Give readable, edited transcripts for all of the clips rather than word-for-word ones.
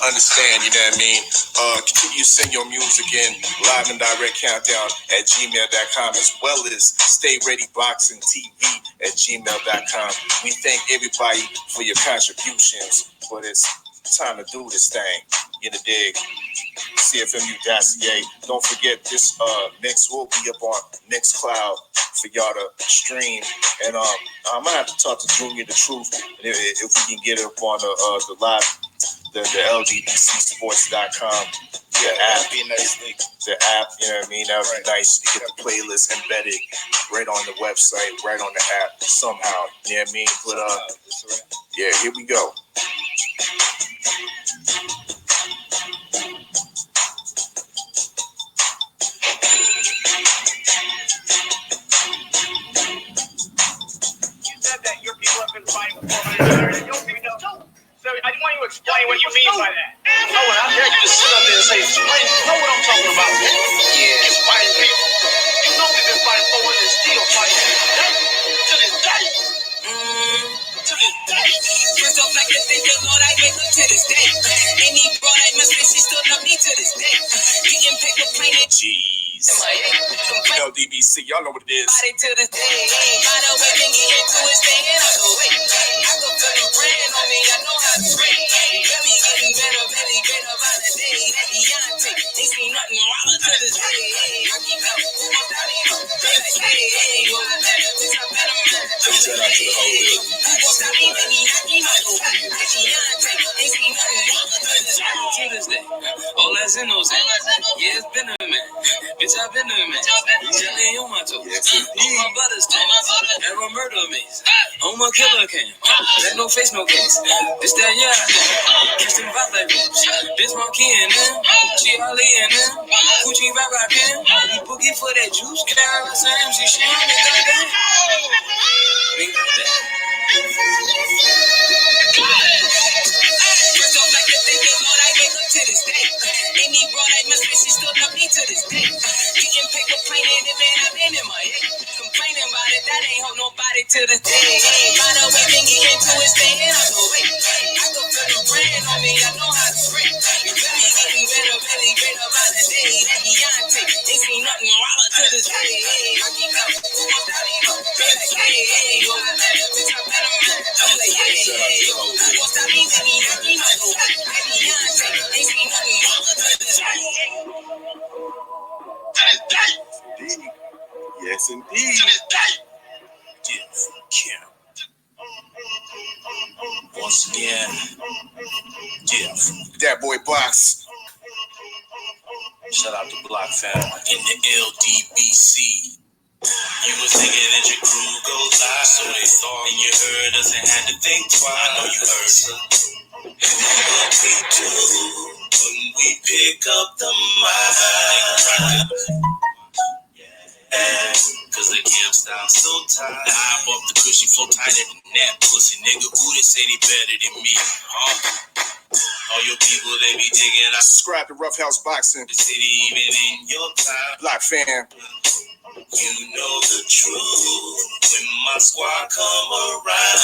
understand, you know what I mean? Continue to send your music in live and direct countdown at gmail.com, as well as Stay Ready Boxing TV at gmail.com. We thank everybody for your contributions, but it's time to do this thing. You know, dig? CFMU.ca. Don't forget this mix will be up on Mixcloud for y'all to stream. And I'm gonna have to talk to Junior the Truth if we can get it up on the live, the LGBTsports.com. The app, be nice. The app, you know what I mean? That would be nice to get the playlist embedded right on the website, right on the app somehow. You know what I mean? But yeah, here we go. So I want you to explain what you mean by that. No, I dare you to sit up there and say, explain. You know what I'm talking about? Yeah. You're fighting people. You know we've been fighting for it and still fighting to this day. To this day. First off, like I thank the Lord, I wake up to this day. Any broad I must say, she still love me to this day. Getting paper plain. Jeez. LDBC, y'all know what it is. Body to this day. By the way, then get into it, staying out the way. I go to the brand on me, I know how to rate. Belly getting better, belly greater by the day. Beyonce, they see nothing wrong to this day. I keep up, who wants that in? They like, hey, you want that? Bitch, I'm better, man. Shout out to the whole world. Who wants that in? Beyonce, they see nothing wrong to this day. All that's in those hands. Yeah, it's been a minute. Bitch, I've been a man. Jelly on my toes. On my butter stand. Ever murder me. On my killer cam. That no face, no case. Bitch, that yeah. Catch them vibe like bitch. Bitch, monkey in them. She Holly in them. Gucci vibe rockin'. You boogie for that juice. Carol, Sam, she shine. They got that. We got that. First off, like a thinking, Lord, I wake up to this day. Any broad I must say, she still love me to this day. Getting paper plain and man, I've been in my head. Complaining about it, that ain't hold nobody to this day. By the way, then get into it, staying out the way. I go to the brand on me, I know how to spray. Belly getting better, belly greater by the day. Beyonce, they see nothing wrong to this day. I keep up, who wants that in? They like, hey, you want that? Bitch, I'm better, man. I'm like, hey, who wants that in? Beyonce, they see nothing wrong to this day. Indeed. Yes, indeed. To this day. Yeah, from Kim. Once again. Yeah, that boy Box. Shout out to Block Fam in the LDBC. You was thinking that your crew goes live, so they thought, and you heard us and had to think twice. I know you heard it. What we do when we pick up the mic. Cause the camp sounds so tight. I hop off the cushy, flow tighter than that pussy. Nigga, who they say they better than me? All your people, they be digging out. Subscribe to Rough House Boxing. The city, even in your time. Block Fam. You know the truth when my squad come around.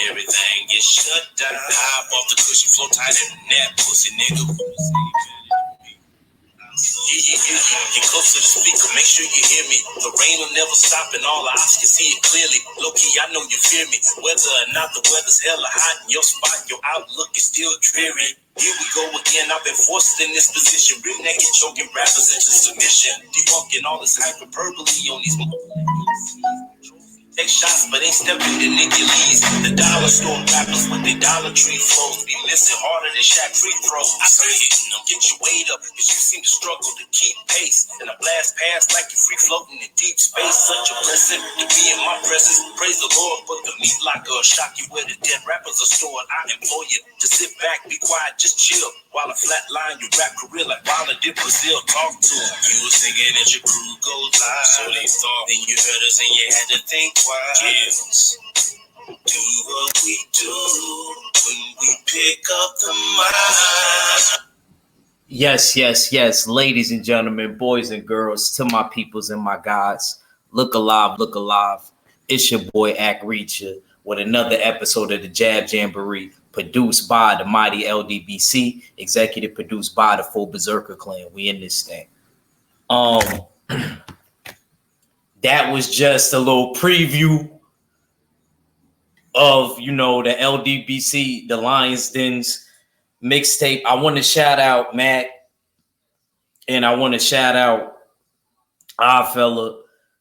Everything gets shut down. Hop off the cushy, flow tighter than that pussy. Nigga, who they say they better than me? Get close to the speaker, make sure you hear me. The rain will never stop and all the eyes can see it clearly. Low-key, I know you fear me. Whether or not the weather's hella hot in your spot, your outlook is still dreary. Here we go again, I've been forced in this position. Real naked choking rappers into submission. Debunking all this hyperbole on these take shots, but ain't stepping to Nicky Lee's. The dollar store rappers with their Dollar Tree flows be missing harder than Shaq free throws. I say hitting them, get your weight up, cause you seem to struggle to keep pace. And a blast past like you're free floating in deep space. Such a blessing to be in my presence. Praise the Lord, put the meat locker or shock you where the dead rappers are stored. I implore you to sit back, be quiet, just chill. While I flatline your rap career like Walla did Brazil. Talk to him. You was thinking that your crew goes live, so they thought. Then you heard us and you had to think twice. Yes. Do what we do when we pick up the mic. Yes, yes, yes. Ladies and gentlemen, boys and girls, to my peoples and my gods, look alive, look alive. It's your boy, Act Reacher. with another episode of the Jab Jamboree, produced by the mighty LDBC, executive produced by the full Berserker clan. We in this thing. That was just a little preview of, the LDBC, the Lions Den's mixtape. I want to shout out Matt, and I want to shout out our fella.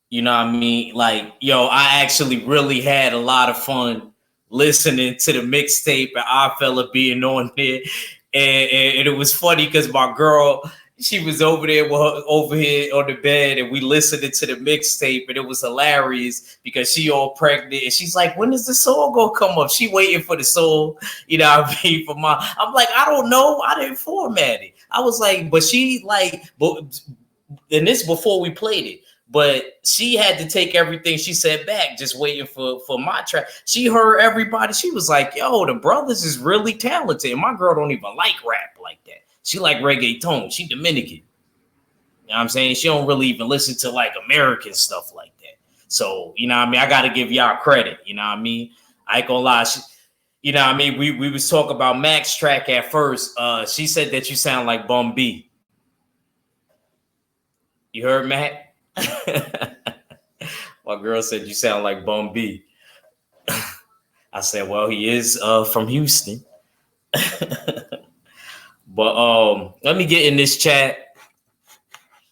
You know what I mean? Like, I actually really had a lot of fun listening to the mixtape and our fella being on there. And it was funny because my girl, she was over there over here on the bed, and we listened to the mixtape, and it was hilarious because she all pregnant, and she's like, "When is the song gonna come up?" She waiting for the song, for I'm like, I don't know, I didn't format it. I was like, but she like, and this before we played it. But she had to take everything she said back, just waiting for my track. She heard everybody. She was like, yo, the brothers is really talented. And my girl don't even like rap like that. She like reggaeton. She Dominican. You know what I'm saying? She don't really even listen to like American stuff like that. So, I got to give y'all credit. You know what I mean? I ain't gonna lie. We was talking about Mac's track at first. She said that you sound like Bum B. You heard Mac? My girl said you sound like Bum B. I said, well, he is from Houston. But let me get in this chat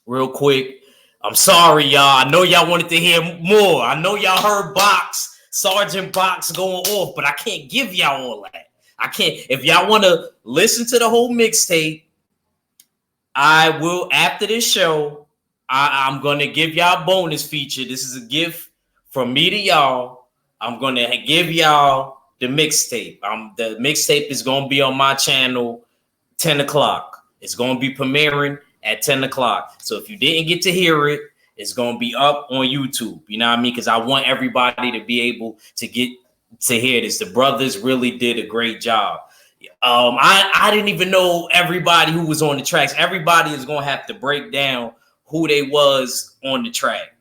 real quick. I'm sorry, y'all. I know y'all wanted to hear more. I know y'all heard Sergeant Box going off, but I can't give y'all all that. I can't. If y'all want to listen to the whole mixtape, I will, after this show, I'm going to give y'all a bonus feature. This is a gift from me to y'all. I'm going to give y'all the mixtape. The mixtape is going to be on my channel 10 o'clock. It's going to be premiering at 10 o'clock. So if you didn't get to hear it, it's going to be up on YouTube. You know what I mean? Because I want everybody to be able to get to hear this. The brothers really did a great job. I didn't even know everybody who was on the tracks. Everybody is going to have to break down who they was on the track,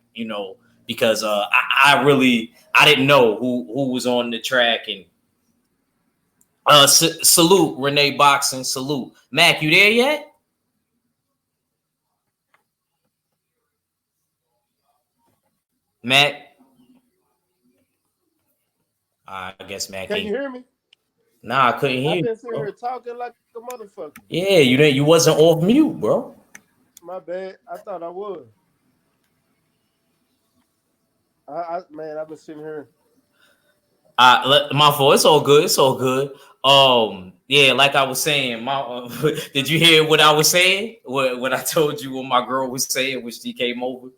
because I didn't know who was on the track. And salute Renee Boxing, salute Mac. You there yet? Mac? I guess Mac. Can you hear me? Nah, I couldn't hear you. I've been sitting here talking like a motherfucker. Yeah, you wasn't off mute, bro. My bad. I thought I was. Man, I've been sitting here. My fault. It's all good. It's all good. Yeah, like I was saying, did you hear what I was saying? What I told you what my girl was saying when she came over?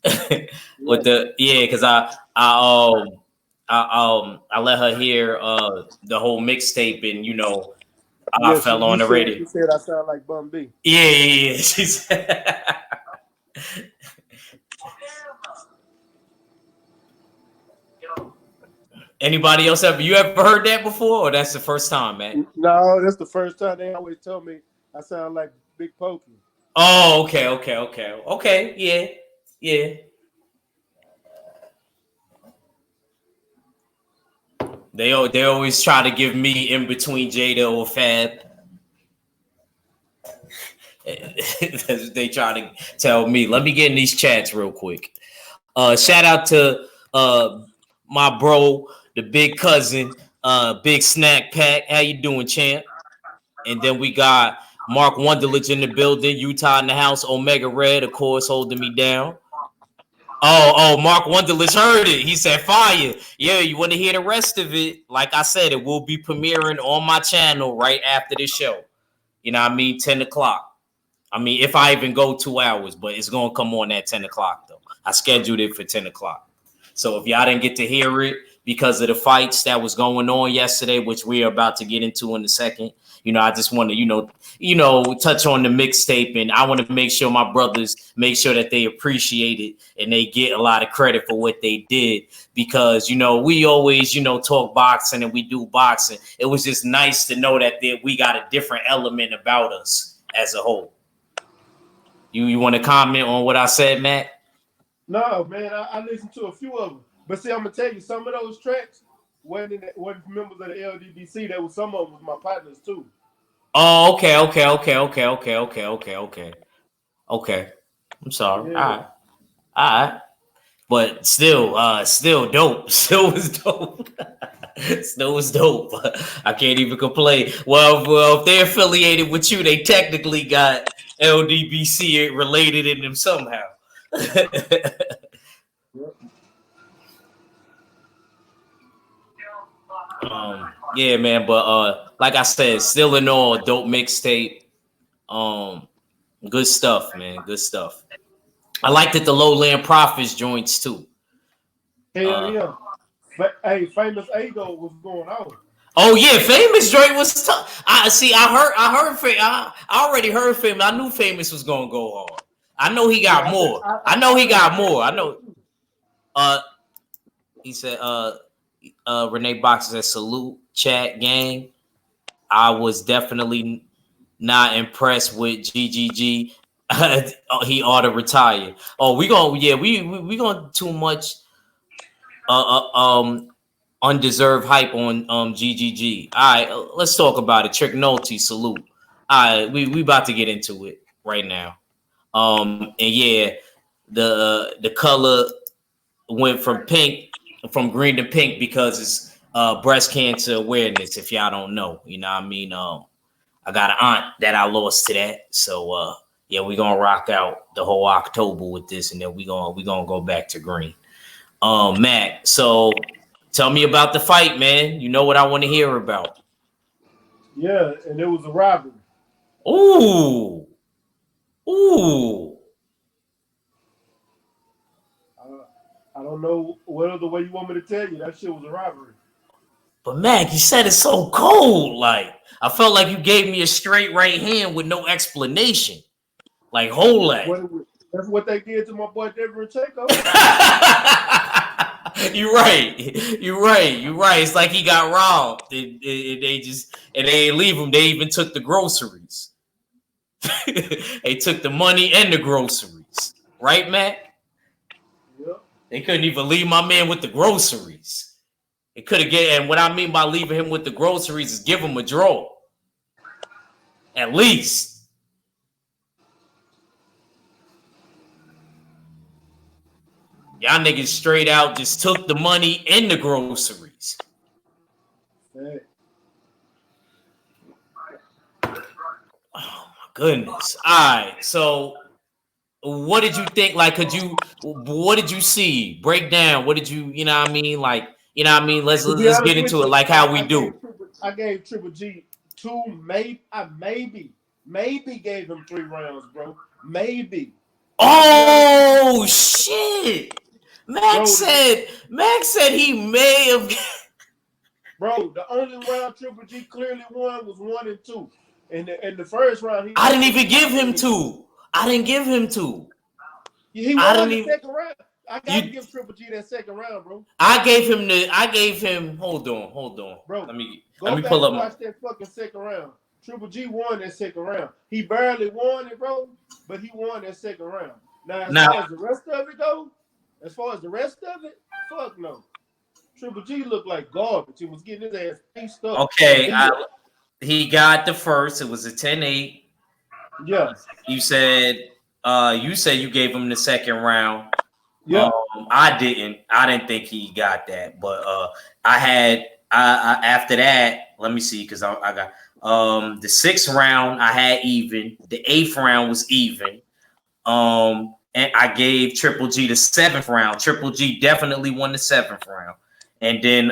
Because I let her hear the whole mixtape, and I fell on the radio. She said I sound like Bum B. Yeah. She said. Anybody else you ever heard that before, or that's the first time, man? No, that's the first time. They always tell me I sound like Big Pokey. Oh, okay, yeah. They always try to give me in between Jada or Fab. They try to tell me. Let me get in these chats real quick. Shout out to my bro, the big cousin, Big Snack Pack. How you doing, champ? And then we got Mark Wonderlich in the building, Utah in the house, Omega Red, of course, holding me down. Oh, Mark Wonderlich heard it. He said, fire. Yeah, you want to hear the rest of it? Like I said, it will be premiering on my channel right after this show. You know what I mean? 10 o'clock. I mean, if I even go 2 hours, but it's going to come on at 10 o'clock, though. I scheduled it for 10 o'clock. So if y'all didn't get to hear it because of the fights that was going on yesterday, which we are about to get into in a second, I just want to, touch on the mixtape, and I want to make sure my brothers make sure that they appreciate it and they get a lot of credit for what they did, because, we always, talk boxing and we do boxing. It was just nice to know that we got a different element about us as a whole. You want to comment on what I said, Matt? No, man, I listened to a few of them. But see, I'm going to tell you, some of those tracks, wasn't members of the LDBC. There was some of them was my partners too. Oh, okay. I'm sorry. Yeah. All right. But still dope. Still was dope. Still was dope. I can't even complain. Well, if they're affiliated with you, they technically got LDBC related in them somehow. Yeah, man. But like I said, still in all, dope mixtape. Good stuff, man. Good stuff. I liked it, the Lowland Prophets joints too. Hell yeah. But hey, Famous Ego was going on. Oh yeah, Famous joint was tough. I already heard Famous. I knew Famous was gonna go hard. I know he got more. I know he got more. I know. He said, Renee Box said, salute, chat gang. I was definitely not impressed with GGG. He ought to retire. Oh, we gonna too much undeserved hype on GGG. All right, let's talk about it. Trick Nolte, salute. All right, we about to get into it right now. And yeah, the color went from green to pink because it's breast cancer awareness. If y'all don't know, you know what I mean. I got an aunt that I lost to that, so yeah, we gonna rock out the whole October with this, and then we gonna go back to green. Matt, so tell me about the fight, man. You know what I want to hear about. Yeah, and it was a robbery. Ooh. I don't know what other way you want me to tell you. That shit was a robbery. But Mac, you said it so cold. Like, I felt like you gave me a straight right hand with no explanation. Like, hold that. That's what they did to my boy Derevyanchenko. You're right. It's like he got robbed. They didn't leave him. They even took the groceries. They took the money and the groceries. Right, Matt? Yep. They couldn't even leave my man with the groceries. It could have and what I mean by leaving him with the groceries is give him a draw. At least. Y'all niggas straight out just took the money and the groceries. Hey. Oh my goodness. All right. So what did you think? Like, what did you see? Break down. What did you know what I mean? Like, you know what I mean? Let's get into it like how we do. I gave Triple G maybe gave him 3 rounds, bro. Maybe. Oh shit. Max said he may have. Bro, the only round Triple G clearly won was 1 and 2. In the first round, I didn't even give him 2. I didn't give him 2. He won the second round. I gotta give Triple G that second round, bro. I gave him. Hold on, bro. Let me pull up. Watch that fucking second round. Triple G won that second round. He barely won it, bro, but he won that second round. Now, as far as the rest of it, fuck no. Triple G looked like garbage. He was getting his ass pieced up. Okay, he got the first. It was a 10-8. Yeah. You said you gave him the second round. Yeah. I didn't think he got that, but I after that, let me see, because I got the 6th round I had even, the 8th round was even, and I gave Triple G the 7th round. Triple G definitely won the 7th round, and then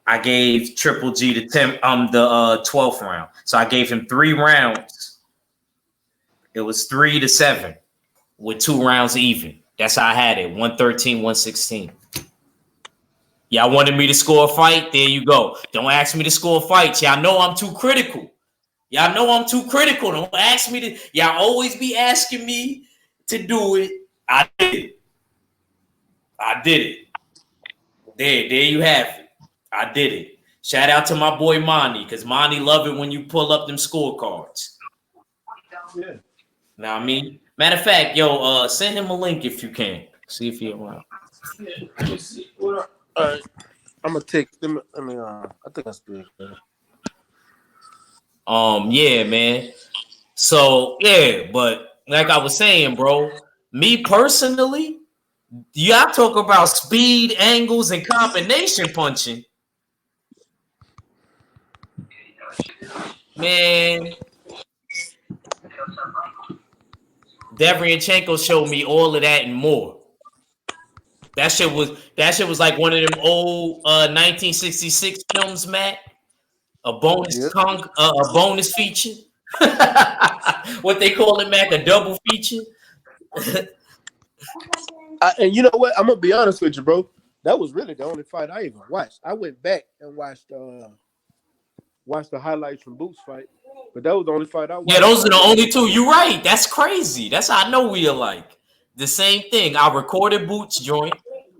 I gave Triple G the 12th round. So I gave him 3 rounds. It was 3-7 with 2 rounds even. That's how I had it. 113, 116. Y'all wanted me to score a fight? There you go. Don't ask me to score fights. Y'all know I'm too critical. Don't ask me to. Y'all always be asking me to do it. I did it. There you have it. I did it. Shout out to my boy Monty, because Monty love it when you pull up them scorecards. Yeah. Now I mean, matter of fact, send him a link if you can. See if he's around. Yeah, let me see. All right. I'm gonna take them. I think I speak. Yeah, man. So yeah, but like I was saying, bro, me personally, y'all talk about speed, angles, and combination punching. Man, Derevyanchenko showed me all of that and more. That shit was like one of them old 1966 films, Matt. Yep. A bonus feature. What they call it, Mac, a double feature. And you know what? I'm gonna be honest with you, bro. That was really the only fight I even watched. I went back and watched the highlights from Boots fight, but that was the only fight I Yeah, watched. those are the only two. You're right. That's crazy. That's how I know we alike. The same thing. I recorded Boots joint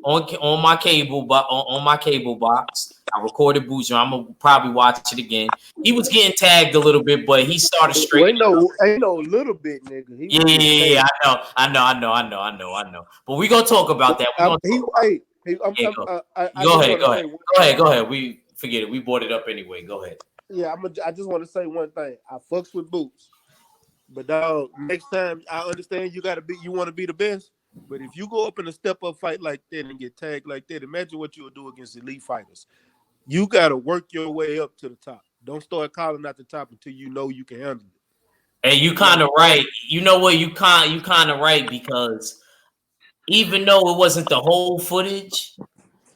on my cable, but on my cable box. I recorded Boots joint. I'm gonna probably watch it again. He was getting tagged a little bit, but he started Well, straightening. ain't no little bit, nigga. He was getting Yeah. tagged. I know. But we gonna talk about that. We gonna talk about Hey, yeah, go. I Go just ahead, want to go say ahead. one Go thing. ahead, go ahead. We forget it. We brought it up anyway. Go ahead. Yeah, I just want to say one thing. I fucks with Boots, but dog, next time I understand you want to be the best. But if you go up in a step up fight like that and get tagged like that, imagine what you'll do against elite fighters. You got to work your way up to the top. Don't start calling at the top until you know you can handle it. And you kind of right. You know what? You kind of right because even though it wasn't the whole footage,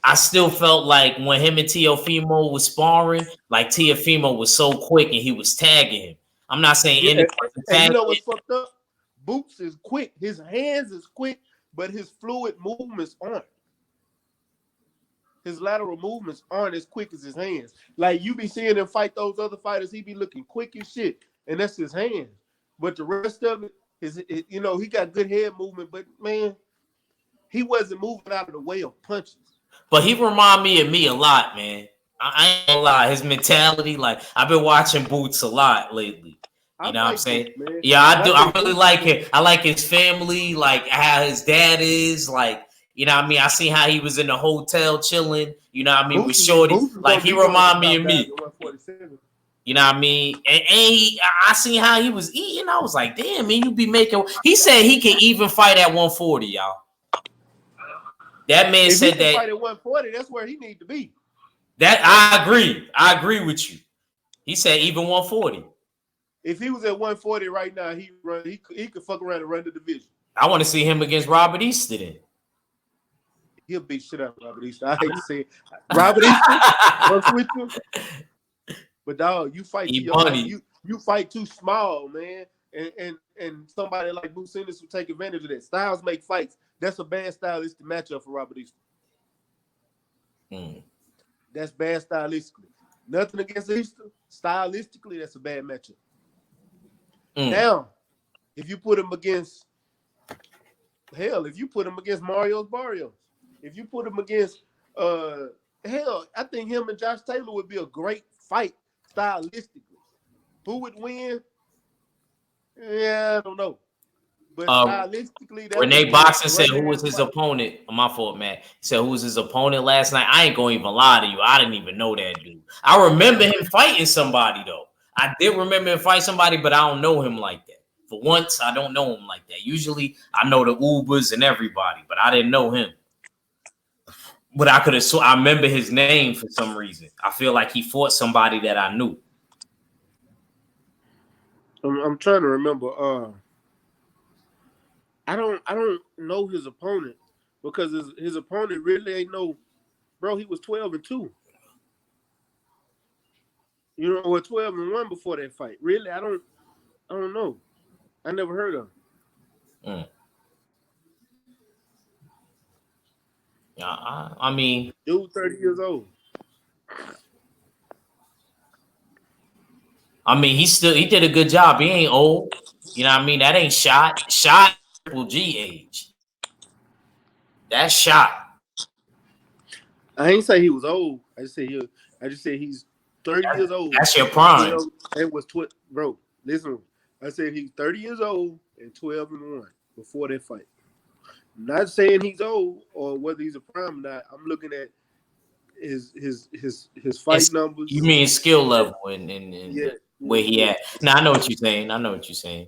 I still felt like when him and Teofimo was sparring, like Teofimo was so quick and he was tagging him. I'm not saying Yeah, Ennis wasn't and you tagging know him, what's fucked up? Boots is quick. His hands is quick, but his fluid movements aren't. His lateral movements aren't as quick as his hands. Like you be seeing him fight those other fighters, he be looking quick as shit, and that's his hands. But the rest of it, he got good head movement, but man, he wasn't moving out of the way of punches. but he remind me of me a lot, man. I ain't gonna lie. His mentality, like I've been watching Boots a lot lately. I You know what I'm like saying? Boots, man. Yeah, I And I do. I think really Boots, like him. I like his family, like how his dad is, like, you know what I mean? I see how he was in the hotel chilling, you know what I mean, with Shorty. Boots is Like gonna he be one of the remind me top of guys me. at 147. You know what I mean? And I seen how he was eating. I was like, damn, man, you be making. He said he can even fight at 140, y'all. That man If he said can that. fight at 140, that's where he need to be. That I agree. I agree with you. He said even 140. If he was at 140 right now, he could fuck around and run the division. I want to see him against Robert Easter then. He'll beat shit out of Robert Easter. I hate to say it. Robert Easter, fucks with you. But dog, you fight to your height. You fight too small, man. And somebody like Bruce Ennis will take advantage of that. Styles make fights. That's a bad stylistic matchup for Robert Easter. That's bad stylistically. Nothing against Easter. Stylistically, that's a bad matchup. Now, if you put him against Mario's Barrios, if you put him against I think him and Josh Taylor would be a great fight stylistically. Who would win? Yeah, I don't know. But stylistically, that Renee would be a Boxing said great who was his fight. opponent. My fault, Matt. He said who was his opponent last night. I ain't gonna even lie to you. I didn't even know that dude. I remember him fighting somebody though. I did remember him fight somebody, but I don't know him like that. For once, I don't know him like that. Usually, I know the Ubers and everybody, but I didn't know him. But I could have. I remember his name for some reason. I feel like he fought somebody that I knew. I'm trying to remember. I don't know his opponent because his opponent really ain't no. Bro, he was 12-2. You know, or 12-1 before that fight. Really, I don't know. I never heard of him. Yeah, I mean, dude, 30 years old. I mean, he did a good job. He ain't old. You know what I mean? That ain't shot Triple G age. That's shot. I ain't say he was old. I just said he's 30 years old. That's your prime. And was bro. Listen, I said he's 30 years old and 12-1 before that fight. I'm not saying he's old or whether he's a prime or not. I'm looking at his fight numbers. You mean skill level and yeah, where he at? Now I know what you're saying. I know what you're saying.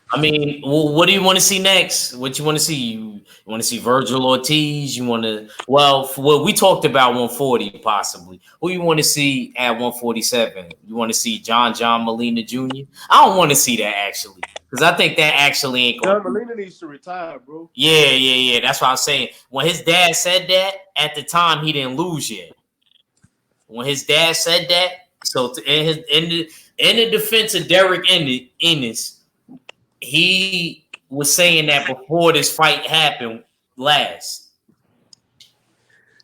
I mean, well, what do you want to see next? What you want to see? You want to see Virgil Ortiz? You want to? Well, we talked about 140 possibly. Who you want to see at 147? You want to see John Molina Jr.? I don't want to see that actually, because I think that actually ain't going. John Molina needs to retire, bro. Yeah. That's what I'm saying. When his dad said that at the time, he didn't lose yet. When his dad said that, so in the defense of Derek Ennis. He was saying that before this fight happened last.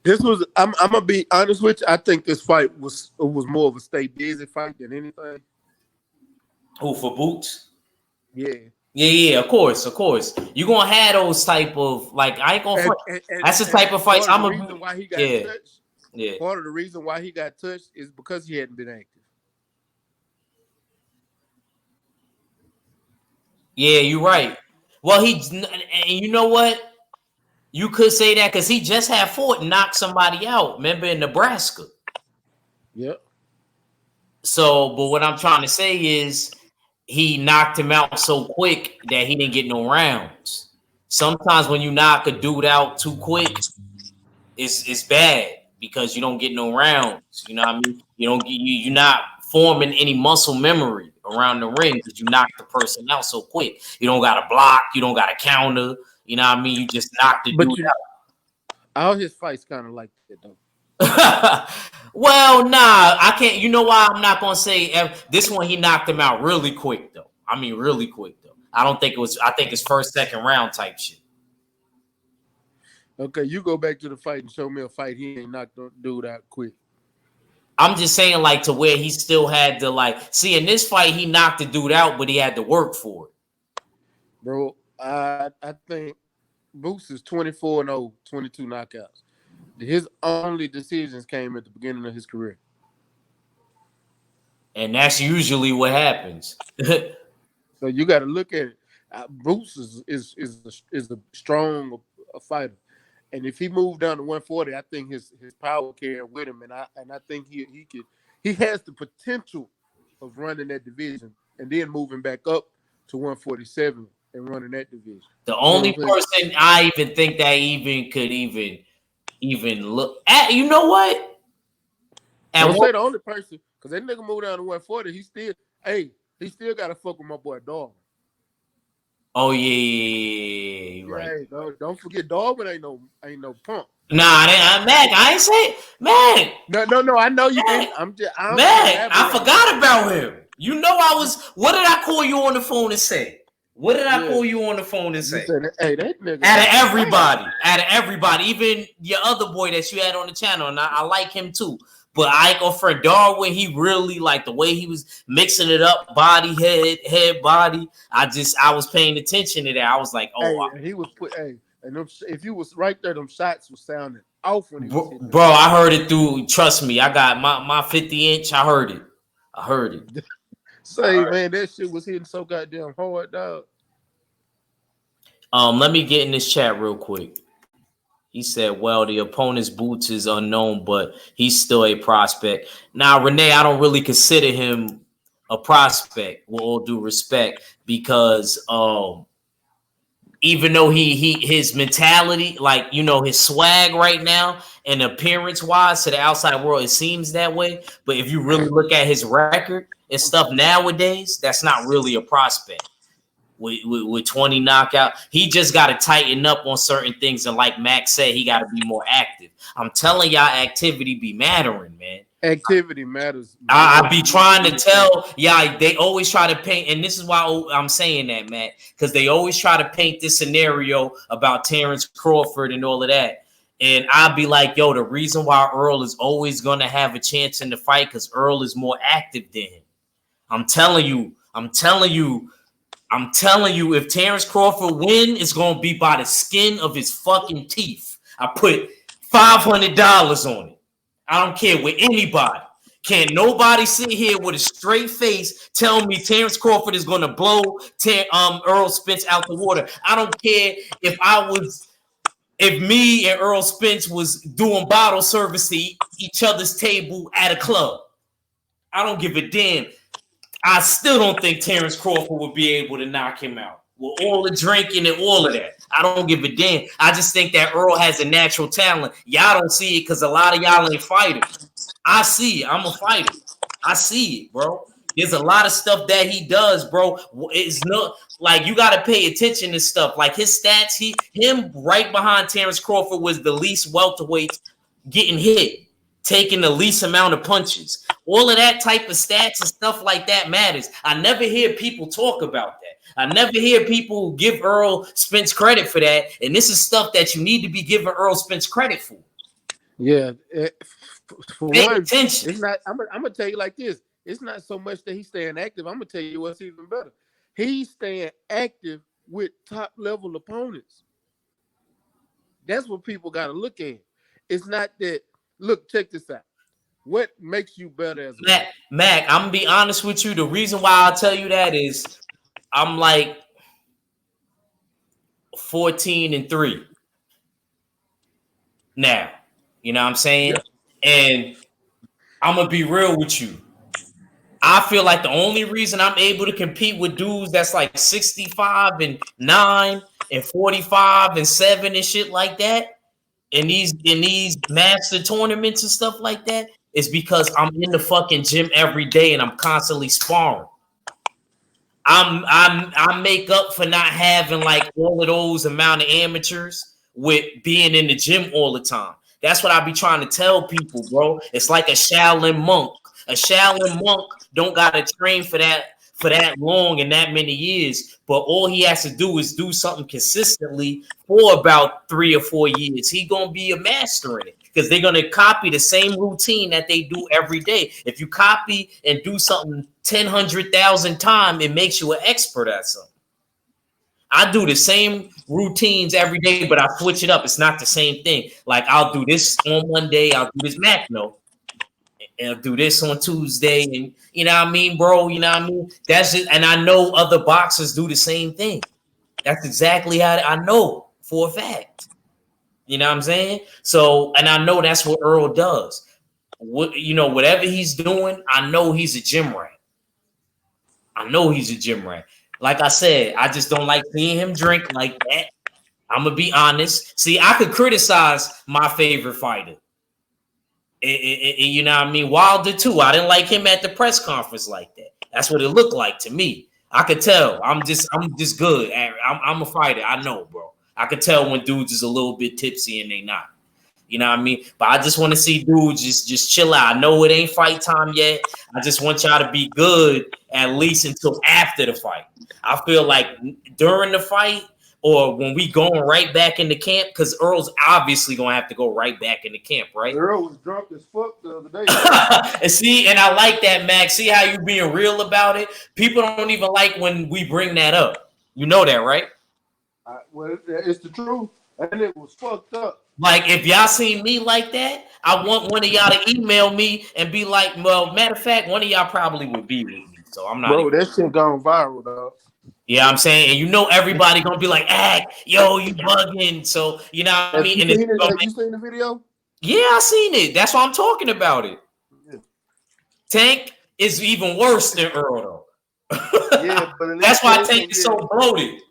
This was I'm gonna be honest with you. I think this fight was more of a stay busy fight than anything. Who, for Boots? Yeah. Of course. You're gonna have those type of, like, I ain't gonna that's the type of fights I'm reason why he got touched. Yeah. Part of the reason why he got touched is because he hadn't been active. Yeah, you're right. Well, and you know what? You could say that because he just had fought and knocked somebody out. Remember in Nebraska? Yep. So, but what I'm trying to say is he knocked him out so quick that he didn't get no rounds. Sometimes when you knock a dude out too quick, it's bad because you don't get no rounds. You know what I mean? You're not forming any muscle memory around the ring because you knock the person out so quick. You don't got to block. You don't got to counter. You know what I mean? You just knock the dude out. All his fights kind of like that, though. Well, nah, I can't. You know why I'm not going to say this one? He knocked him out really quick, though. I mean, really quick, though. I don't think it was. I think it's first, second round type shit. Okay, you go back to the fight and show me a fight he ain't knocked the dude out quick. I'm just saying, like, to where he still had to, like, see, in this fight, he knocked the dude out, but he had to work for it. Bro, I think Boots is 24-0, 22 knockouts. His only decisions came at the beginning of his career. And that's usually what happens. So you got to look at it. Boots is a strong fighter. And if he moved down to 140, I think his power carrying with him, and I think he has the potential of running that division and then moving back up to 147 and running that division. The only person I even think that could look at, you know what? Don't say the only person, because that nigga moved down to 140. He still got to fuck with my boy Darwin. Oh yeah, right. Hey, don't forget, Darwin ain't no punk. Nah, I ain't say man. No. I know you didn't. I forgot about him. You know, what did I call you on the phone and say? What did I call you on the phone and say? Said, hey, that nigga. Out of everybody, even your other boy that you had on the channel, and I like him too. But I go for Darwin. He really, like the way he was mixing it up, body, head, body. I was paying attention to that. I was like, oh, he was put. Hey, and if you was right there, them shots was sounding off when he was hitting bro. I heard it through. Trust me, I got my 50-inch. I heard it. Man, that shit was hitting so goddamn hard, dog. Let me get in this chat real quick. He said, well, the opponent's Boots is unknown, but he's still a prospect. Now, Renee, I don't really consider him a prospect, with all due respect, because even though his mentality, like, you know, his swag right now and appearance-wise to the outside world, it seems that way. But if you really look at his record and stuff nowadays, that's not really a prospect. With 20 knockout, he just got to tighten up on certain things, and like Max said, he got to be more active. I'm telling y'all, activity be mattering, man. Activity matters. I be trying to tell y'all. They always try to paint, and this is why I'm saying that, Matt, because they always try to paint this scenario about Terrence Crawford and all of that, and I'll be like, yo, the reason why Earl is always gonna have a chance in the fight because Earl is more active than him. I'm telling you, if Terrence Crawford win, it's going to be by the skin of his fucking teeth. I put $500 on it. I don't care with anybody. Can't nobody sit here with a straight face tell me Terrence Crawford is going to blow Earl Spence out the water. I don't care if me and Earl Spence was doing bottle service to each other's table at a club. I don't give a damn. I still don't think Terrence Crawford would be able to knock him out with all the drinking and all of that. I don't give a damn. I just think that Earl has a natural talent. Y'all don't see it because a lot of y'all ain't fighters. I see it. I'm a fighter. I see it, bro. There's a lot of stuff that he does, bro. It's not like you got to pay attention to stuff. Like his stats, him right behind Terrence Crawford was the least welterweight getting hit, taking the least amount of punches. All of that type of stats and stuff like that matters. I never hear people talk about that. I never hear people give Earl Spence credit for that. And this is stuff that you need to be giving Earl Spence credit for. Yeah. For Pay one, attention. it's not. I'm gonna tell you like this. It's not so much that he's staying active. I'm gonna tell you what's even better. He's staying active with top level opponents. That's what people got to look at. It's not that. Look, check this out. What makes you better as a Mac? I'm gonna be honest with you. The reason why I tell you that is I'm like 14-3 now. You know what I'm saying? Yeah. And I'm gonna be real with you. I feel like the only reason I'm able to compete with dudes that's like 65-9 and 45-7 and shit like that, in these master tournaments and stuff like that, is because I'm in the fucking gym every day and I'm constantly sparring. I make up for not having like all of those amount of amateurs with being in the gym all the time. That's what I be trying to tell people, bro. It's like a Shaolin monk. A Shaolin monk don't gotta train for that long and that many years, but all he has to do is do something consistently for about 3 or 4 years. He gonna be a master in it because they're gonna copy the same routine that they do every day. If you copy and do something 100,000 times, it makes you an expert at something. I do the same routines every day, but I switch it up. It's not the same thing. Like I'll do this on Monday, I'll do this Mac note, and I'll do this on Tuesday, and you know what I mean, bro. You know what I mean? That's it. And I know other boxers do the same thing. That's exactly how I know for a fact. You know what I'm saying? So, and I know that's what Earl does. Whatever he's doing, I know he's a gym rat. I know he's a gym rat. Like I said, I just don't like seeing him drink like that. I'm gonna be honest. See, I could criticize my favorite fighter. You know what I mean? Wilder too. I didn't like him at the press conference like that. That's what it looked like to me. I could tell. I'm just good. I'm a fighter. I know, bro. I could tell when dudes is a little bit tipsy and they not. You know what I mean? But I just want to see dudes just chill out. I know it ain't fight time yet. I just want y'all to be good at least until after the fight. I feel like during the fight or when we going right back into camp, because Earl's obviously going to have to go right back into camp, right? Earl was drunk as fuck the other day. And see, and I like that, Max. See how you being real about it? People don't even like when we bring that up. You know that, right? Well, it's the truth. And it was fucked up. Like, if y'all seen me like that, I want one of y'all to email me and be like, well, matter of fact, one of y'all probably would be with me. So I'm not. Bro, that shit gone viral, dog. Yeah, I'm saying, and you know everybody gonna be like, yo, you bugging. So, you know what I mean? Have you seen the video? Yeah, I seen it. That's why I'm talking about it. Yeah. Tank is even worse than Earl, though. Yeah, but that's why Tank is so bloated.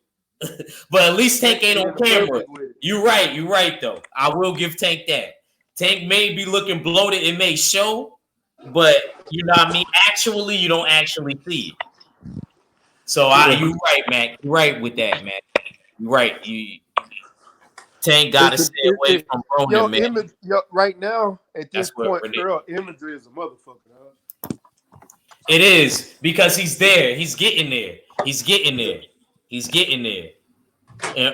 But at least Tank ain't on camera. You're right, though. I will give Tank that. Tank may be looking bloated, it may show, but you know what I mean? Actually, you don't actually see it. So you're right, man. You're right with that, man. You're right. Tank gotta stay away from Ronan, man. Right now, at this point, Earl imagery is a motherfucker. Huh? It is because he's there. He's getting there. Yeah.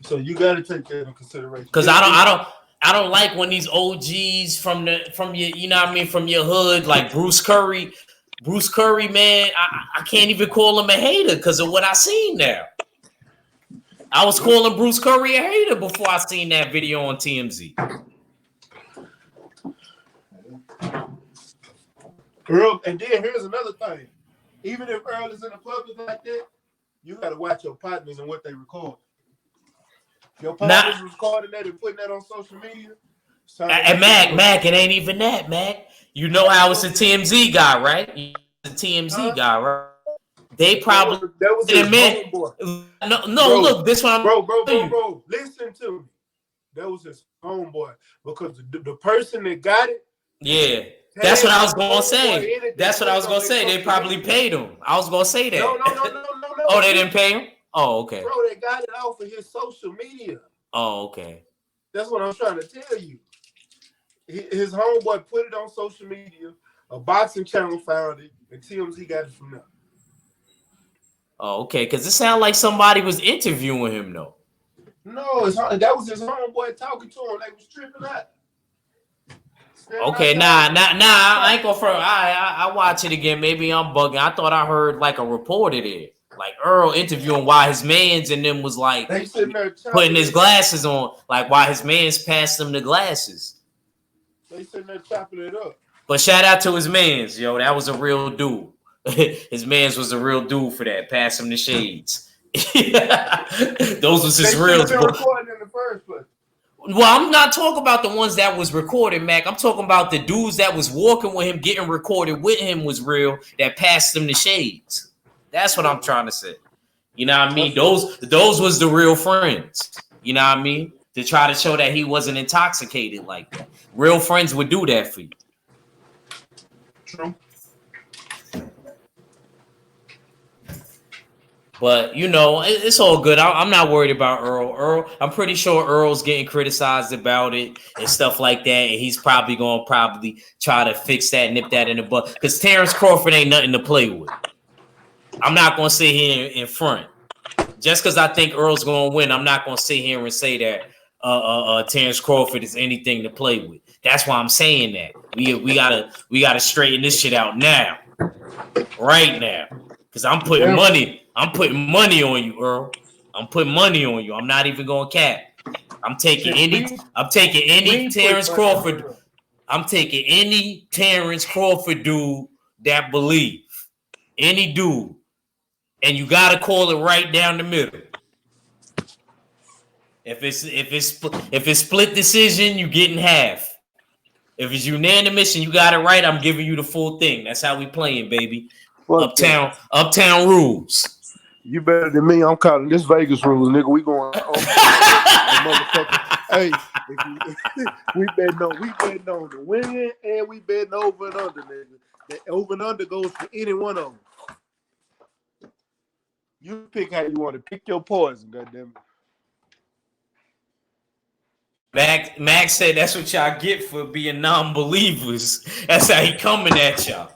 So you got to take that into consideration. Because I don't like when these OGs from your you know what I mean, from your hood, like Bruce Curry. Bruce Curry, man, I can't even call him a hater because of what I seen now. I was calling Bruce Curry a hater before I seen that video on TMZ. Earl, and then here's another thing. Even if Earl is in the public like that, you gotta watch your partners and what they record. If your partners recording that and putting that on social media. And Mac, it ain't even that, Mac. You know how it's a TMZ guy, right? The TMZ guy, right? They probably that was his homeboy. No, look, this one, bro. Listen to me. That was his homeboy because the person that got it. Yeah, that's what I was gonna say. That's what I was gonna say. They probably paid him. I was gonna say that. No. Oh, they didn't pay him? Oh, okay. Bro, they got it off of his social media. Oh, okay. That's what I'm trying to tell you. His homeboy put it on social media. A boxing channel found it, and TMZ got it from there. Oh, okay. Because it sounded like somebody was interviewing him, though. No, that was his homeboy talking to him. They was tripping out. Okay, nah. I ain't gonna front. I watch it again. Maybe I'm bugging. I thought I heard like a reporter there, like Earl interviewing why his mans and them was like putting his glasses on, like why his mans passed him the glasses. They sitting there chopping it up. But shout out to his mans, yo. That was a real dude. His mans was a real dude for that. Pass him the shades. Those was his real. Recording in the first place. Well, I'm not talking about the ones that was recorded, Mac. I'm talking about the dudes that was walking with him, getting recorded with him was real, that passed him the shades. That's what I'm trying to say. You know what I mean? Those was the real friends. You know what I mean? To try to show that he wasn't intoxicated like that. Real friends would do that for you. True. But, you know, it's all good. I'm not worried about Earl. I'm pretty sure Earl's getting criticized about it and stuff like that. And he's probably going to try to fix that, nip that in the butt. Because Terrence Crawford ain't nothing to play with. I'm not going to sit here in front. Just because I think Earl's going to win, I'm not going to sit here and say that Terrence Crawford is anything to play with. That's why I'm saying that. We gotta straighten this shit out now. Right now. Because I'm putting money on you, Earl. I'm putting money on you. I'm not even going to cap. I'm taking any Terrence Crawford. I'm taking any Terrence Crawford dude that believe. Any dude. And you got to call it right down the middle. If it's split decision, you getting half. If it's unanimous and you got it right, I'm giving you the full thing. That's how we playing, baby. Uptown rules. You better than me. I'm calling this Vegas rules, nigga. We going motherfucker. Hey, we betting on the win and we betting over and under, nigga. The over and under goes for any one of them. You pick how you want to pick your poison, goddamn it. Max said that's what y'all get for being non-believers. That's how he coming at y'all.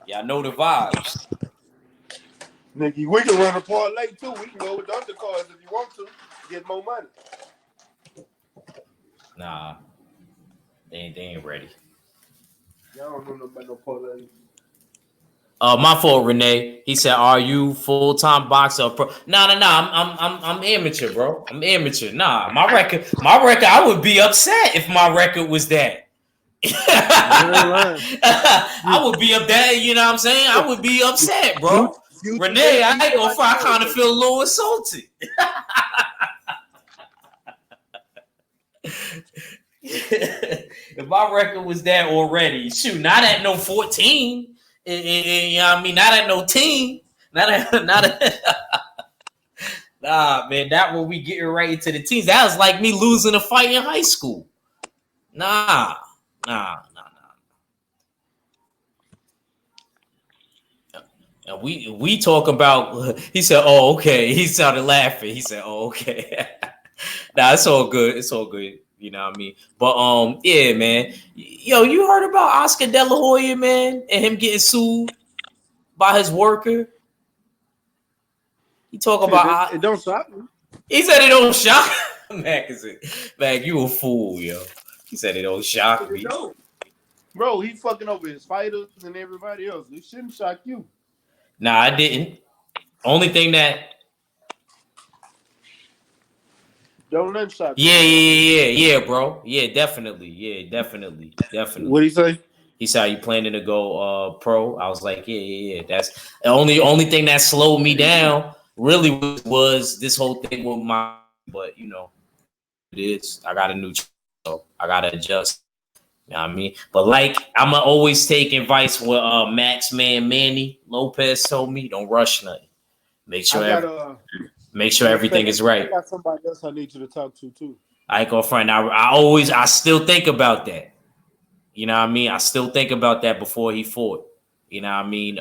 Y'all know the vibes. Nigga, we can run a parlay too. We can go with the undercards if you want to. Get more money. Nah. They ain't ready. Y'all don't know about no parlay. My fault, Renee. He said, "Are you full-time boxer or pro?" No. I'm amateur, bro. I'm amateur. Nah, my record. I would be upset if my record was that. I would be up there. You know what I'm saying? I would be upset, bro. Renee, I ain't gonna front. I kind of feel a little insulted. If my record was that already, shoot, not at no 14. You know what I mean? Not at no team. Not at nah, man. That when we getting right into the teams. That was like me losing a fight in high school. Nah. And we talk about. He said, "Oh, okay." He started laughing. He said, "Oh, okay." Nah, it's all good. It's all good. You know what I mean? But yeah, man. Yo, you heard about Oscar De La Hoya, man, and him getting sued by his worker? He talk about it don't shock me. He said it don't shock. Mac, you a fool, yo. He said it don't shock me. Bro, he fucking over his fighters and everybody else. It shouldn't shock you. Nah, I didn't. Only thing that. Don't let shock. Yeah, bro. Yeah, definitely. What he say? He said, "Are you planning to go pro?" I was like, "Yeah." That's the only thing that slowed me down. Really was this whole thing with my. But it is. I got a new, so I gotta adjust. You know what I mean? But like, I'ma always take advice with Max Man Manny Lopez told me, don't rush nothing. Make sure everything is right. I got somebody else I need you to talk to too. I ain't gonna front. I still think about that. You know what I mean? I still think about that before he fought. You know what I mean?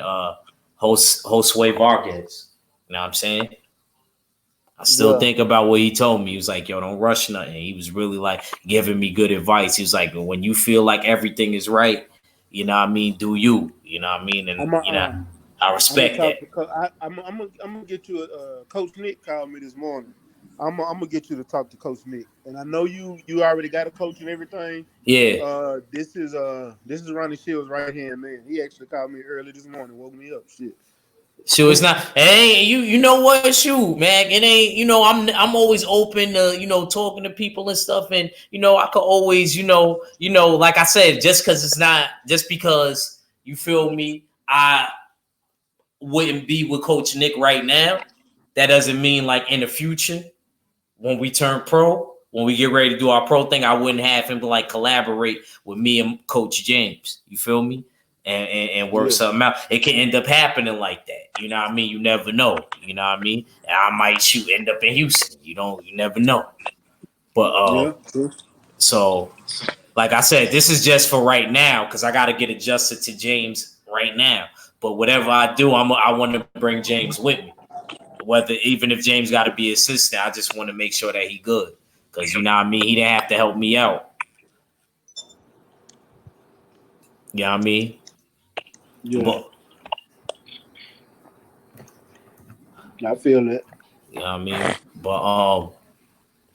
Josue Vargas. You know what I'm saying? I still think about what he told me. He was like, "Yo, don't rush nothing." He was really like giving me good advice. He was like, "When you feel like everything is right, you know what I mean, do you." You know what I mean? And I respect that. I'm gonna get you Coach Nick called me this morning. I'm gonna get you to talk to Coach Nick, and I know you already got a coach and everything. Yeah. This is Ronnie Shields' right hand man. He actually called me early this morning, woke me up. Shit. Shoot, it's not. It ain't you know what? Shoot, man. It ain't. I'm always open to talking to people and stuff, and I could always like I said, just because you feel me, I wouldn't be with Coach Nick right now. That doesn't mean like in the future when we turn pro, when we get ready to do our pro thing, I wouldn't have him to like collaborate with me and Coach James. You feel me? And work something out. It can end up happening like that. You know what I mean? You never know. You know what I mean? And I might end up in Houston. You never know. But so like I said, this is just for right now because I got to get adjusted to James right now. But whatever I do, I want to bring James with me. Even if James got to be assistant, I just want to make sure that he good because you know what I mean. He didn't have to help me out. You know what I mean? Yeah. I feel it. You know what I mean? But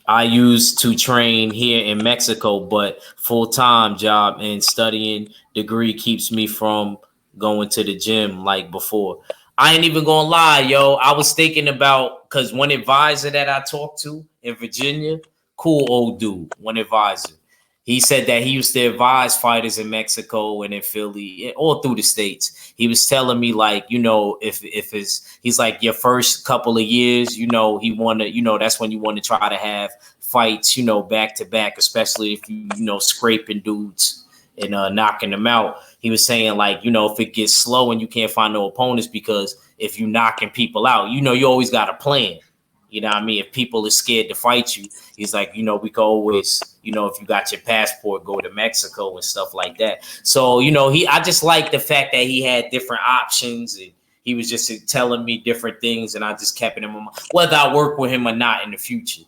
I used to train here in Mexico, but full-time job and studying degree keeps me from going to the gym like before. I ain't even gonna lie, yo. I was thinking about because one advisor that I talked to in Virginia, cool old dude, one advisor. He said that he used to advise fighters in Mexico and in Philly, all through the states. He was telling me like, he's like your first couple of years, he want to, that's when you want to try to have fights, back to back, especially if you scraping dudes and knocking them out. He was saying like, if it gets slow and you can't find no opponents, because if you knocking people out, you always got a plan. You know what I mean? If people are scared to fight you, he's like, we could always, if you got your passport, go to Mexico and stuff like that. So, I just like the fact that he had different options and he was just telling me different things and I just kept it in my mind, whether I work with him or not in the future.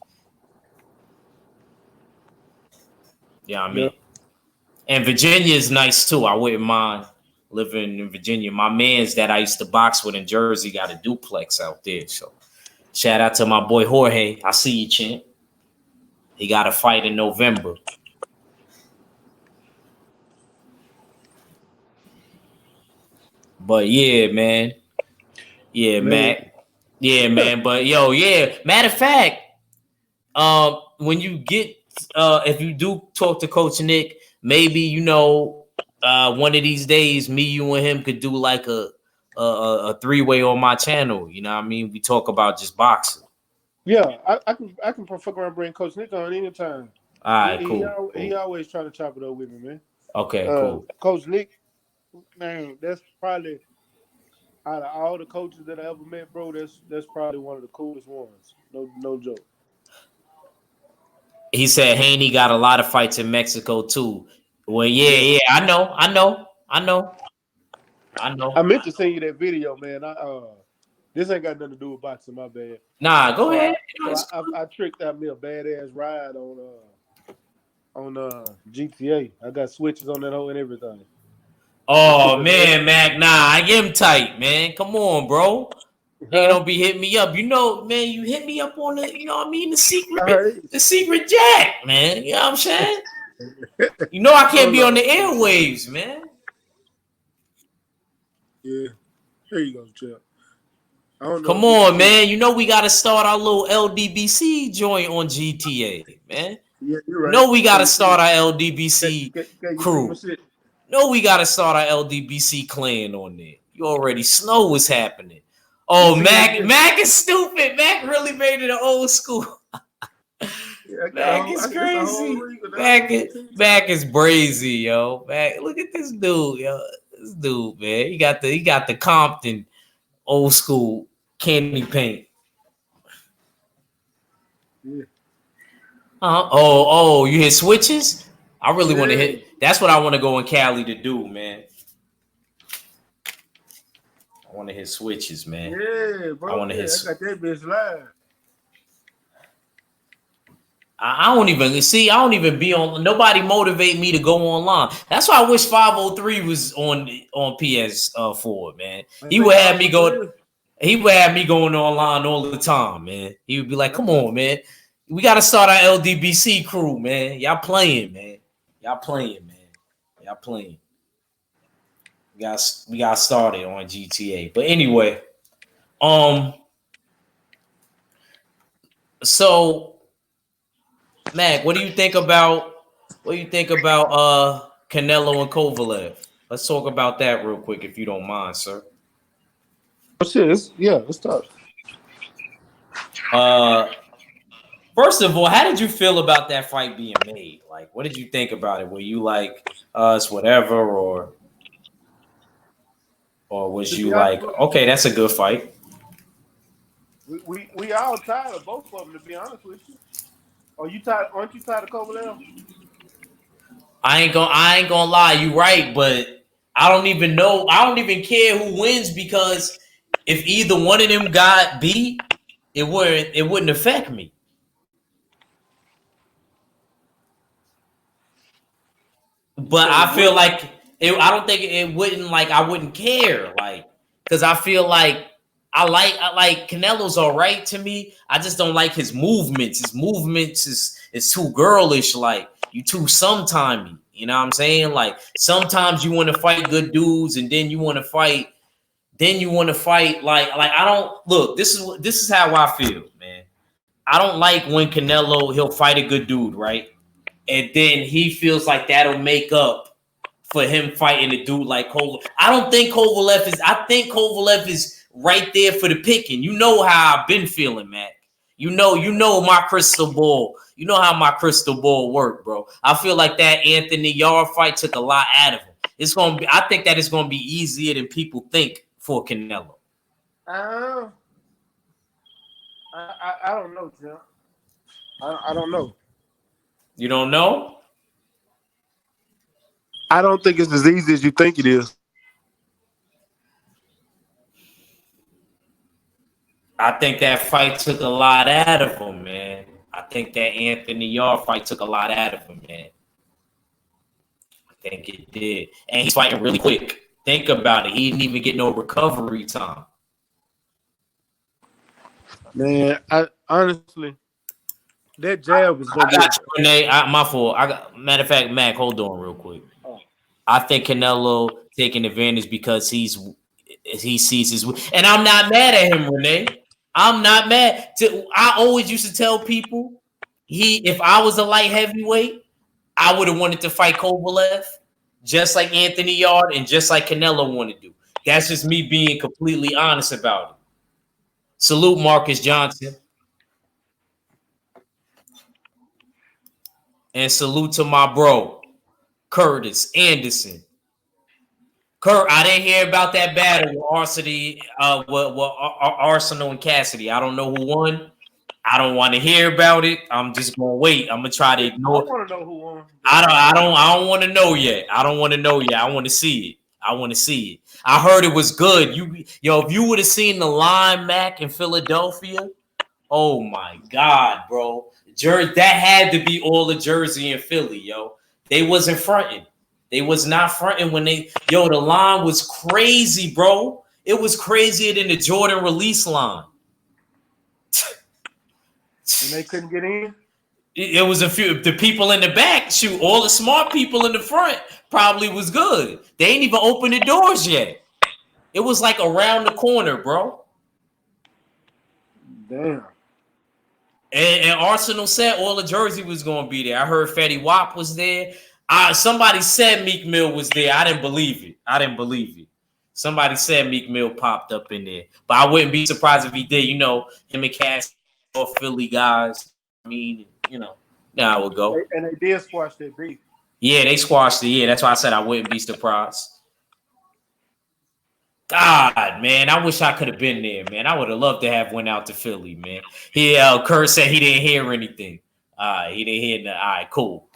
You know what I mean? Yeah. And Virginia is nice too. I wouldn't mind living in Virginia. My man's that I used to box with in Jersey got a duplex out there. So shout out to my boy Jorge. I see you, champ. He got a fight in November. But yeah, man. Yeah, man. Yeah, man. But yo, yeah. Matter of fact, when you get if you do talk to Coach Nick, maybe one of these days, me, you, and him could do like a three-way on my channel. You know what I mean? We talk about just boxing. Yeah, I can fuck around and bring Coach Nick on anytime. All right, cool. He always trying to chop it up with me, man. Okay, cool. Coach Nick, man, that's probably out of all the coaches that I ever met, bro. That's probably one of the coolest ones. No joke. He said Haney got a lot of fights in Mexico too. Well, yeah, I know. I meant to send you that video, man. This ain't got nothing to do with boxing, my bad. Nah, go ahead. I tricked out me a badass ride on GTA. I got switches on that hoe and everything. Oh man, Mac, nah, I am tight, man. Come on, bro. You don't be hitting me up. Man, you hit me up on the secret jack, man. You know what I'm saying? I can't be on the airwaves, man. Yeah. Here you go, Chuck. Come on, man. We got to start our little LDBC joint on GTA, man. Yeah, you're right. We got to start our LDBC crew. No, we gotta start our LDBC clan on there. You already know what's happening. Oh, Mac is stupid. Mac really made it an old school. Mac is crazy. Mac is brazy, yo. Mac, look at this dude, yo. This dude, man. He got the Compton old school candy paint. Yeah. Oh, you hit switches? I really want to hit. That's what I want to go in Cali to do, man. I want to hit switches, man. Yeah, bro. I got that bitch live. I don't even be on. Nobody motivate me to go online. That's why I wish 503 was on PS4, man. He would have me go. He would have me going online all the time, man. He would be like, "Come on, man. We got to start our LDBC crew, man. Y'all playing, man. Y'all playing, man. Y'all playing. We got started on GTA. But anyway, so Mac, what do you think about Canelo and Kovalev? Let's talk about that real quick, if you don't mind, sir. Oh shit, let's talk. First of all, how did you feel about that fight being made? Like, what did you think about it? Were you like, it's whatever, or was you like, okay, that's a good fight? We all tired of both of them, to be honest with you. Aren't you tired of Kovalev? I ain't gonna lie, you right, but I don't even know. I don't even care who wins, because if either one of them got beat, it wouldn't affect me. But I feel like I don't think it wouldn't, like, I wouldn't care, like, because I feel like I like Canelo's all right to me. I just don't like his movements. His movements is too girlish. Like, you too sometimey. You know what I'm saying? Like, sometimes you want to fight good dudes, and then you want to fight. Like I don't look. This is how I feel, man. I don't like when Canelo, he'll fight a good dude, right? And then he feels like that'll make up for him fighting a dude like Kovalev. I think Kovalev is right there for the picking. You know how I've been feeling, Mac. You know my crystal ball. You know how my crystal ball worked, bro. I feel like that Anthony Yarde fight took a lot out of him. I think that it's gonna be easier than people think for Canelo. I don't know, Jim. I don't know. You don't know? I don't think it's as easy as you think it is. I think that fight took a lot out of him, man. I think that Anthony Yarde fight took a lot out of him, man. I think it did. And he's fighting really quick. Think about it. He didn't even get no recovery time. Man, I honestly, that jab was going to be... Renee, my fault. Matter of fact, Mac, hold on real quick. I think Canelo taking advantage because he sees his... And I'm not mad at him, Renee. I'm not mad. I always used to tell people, if I was a light heavyweight, I would have wanted to fight Kovalev, just like Anthony Yarde and just like Canelo wanted to do. That's just me being completely honest about it. Salute Marcus Johnson. And salute to my bro, Curtis Anderson. I didn't hear about that battle with Arsenal and Cassidy. I don't know who won. I don't want to hear about it. I'm just gonna wait. I'm gonna try to ignore. I want to know who won. I don't want to know yet. I don't want to know yet. I want to see it. I heard it was good. If you would have seen the line, Mac, in Philadelphia, oh my God, bro. That had to be all of Jersey and Philly, yo. They wasn't fronting. They was not fronting when the line was crazy, bro. It was crazier than the Jordan release line. And they couldn't get in? It was a few. The people in the back, shoot, all the smart people in the front probably was good. They ain't even opened the doors yet. It was like around the corner, bro. Damn. And Arsenal said all of Jersey was going to be there. I heard Fetty Wap was there. Somebody said Meek Mill was there. I didn't believe it. Somebody said Meek Mill popped up in there, but I wouldn't be surprised if he did. You know, him and Cass, all Philly guys. I mean, you know, now I would go. And they did squash that beef. Yeah, they squashed it. Yeah, that's why I said I wouldn't be surprised. God, man, I wish I could have been there, man. I would have loved to have went out to Philly, man. Kurt said he didn't hear anything. All right, he didn't hear nothing. All right, cool.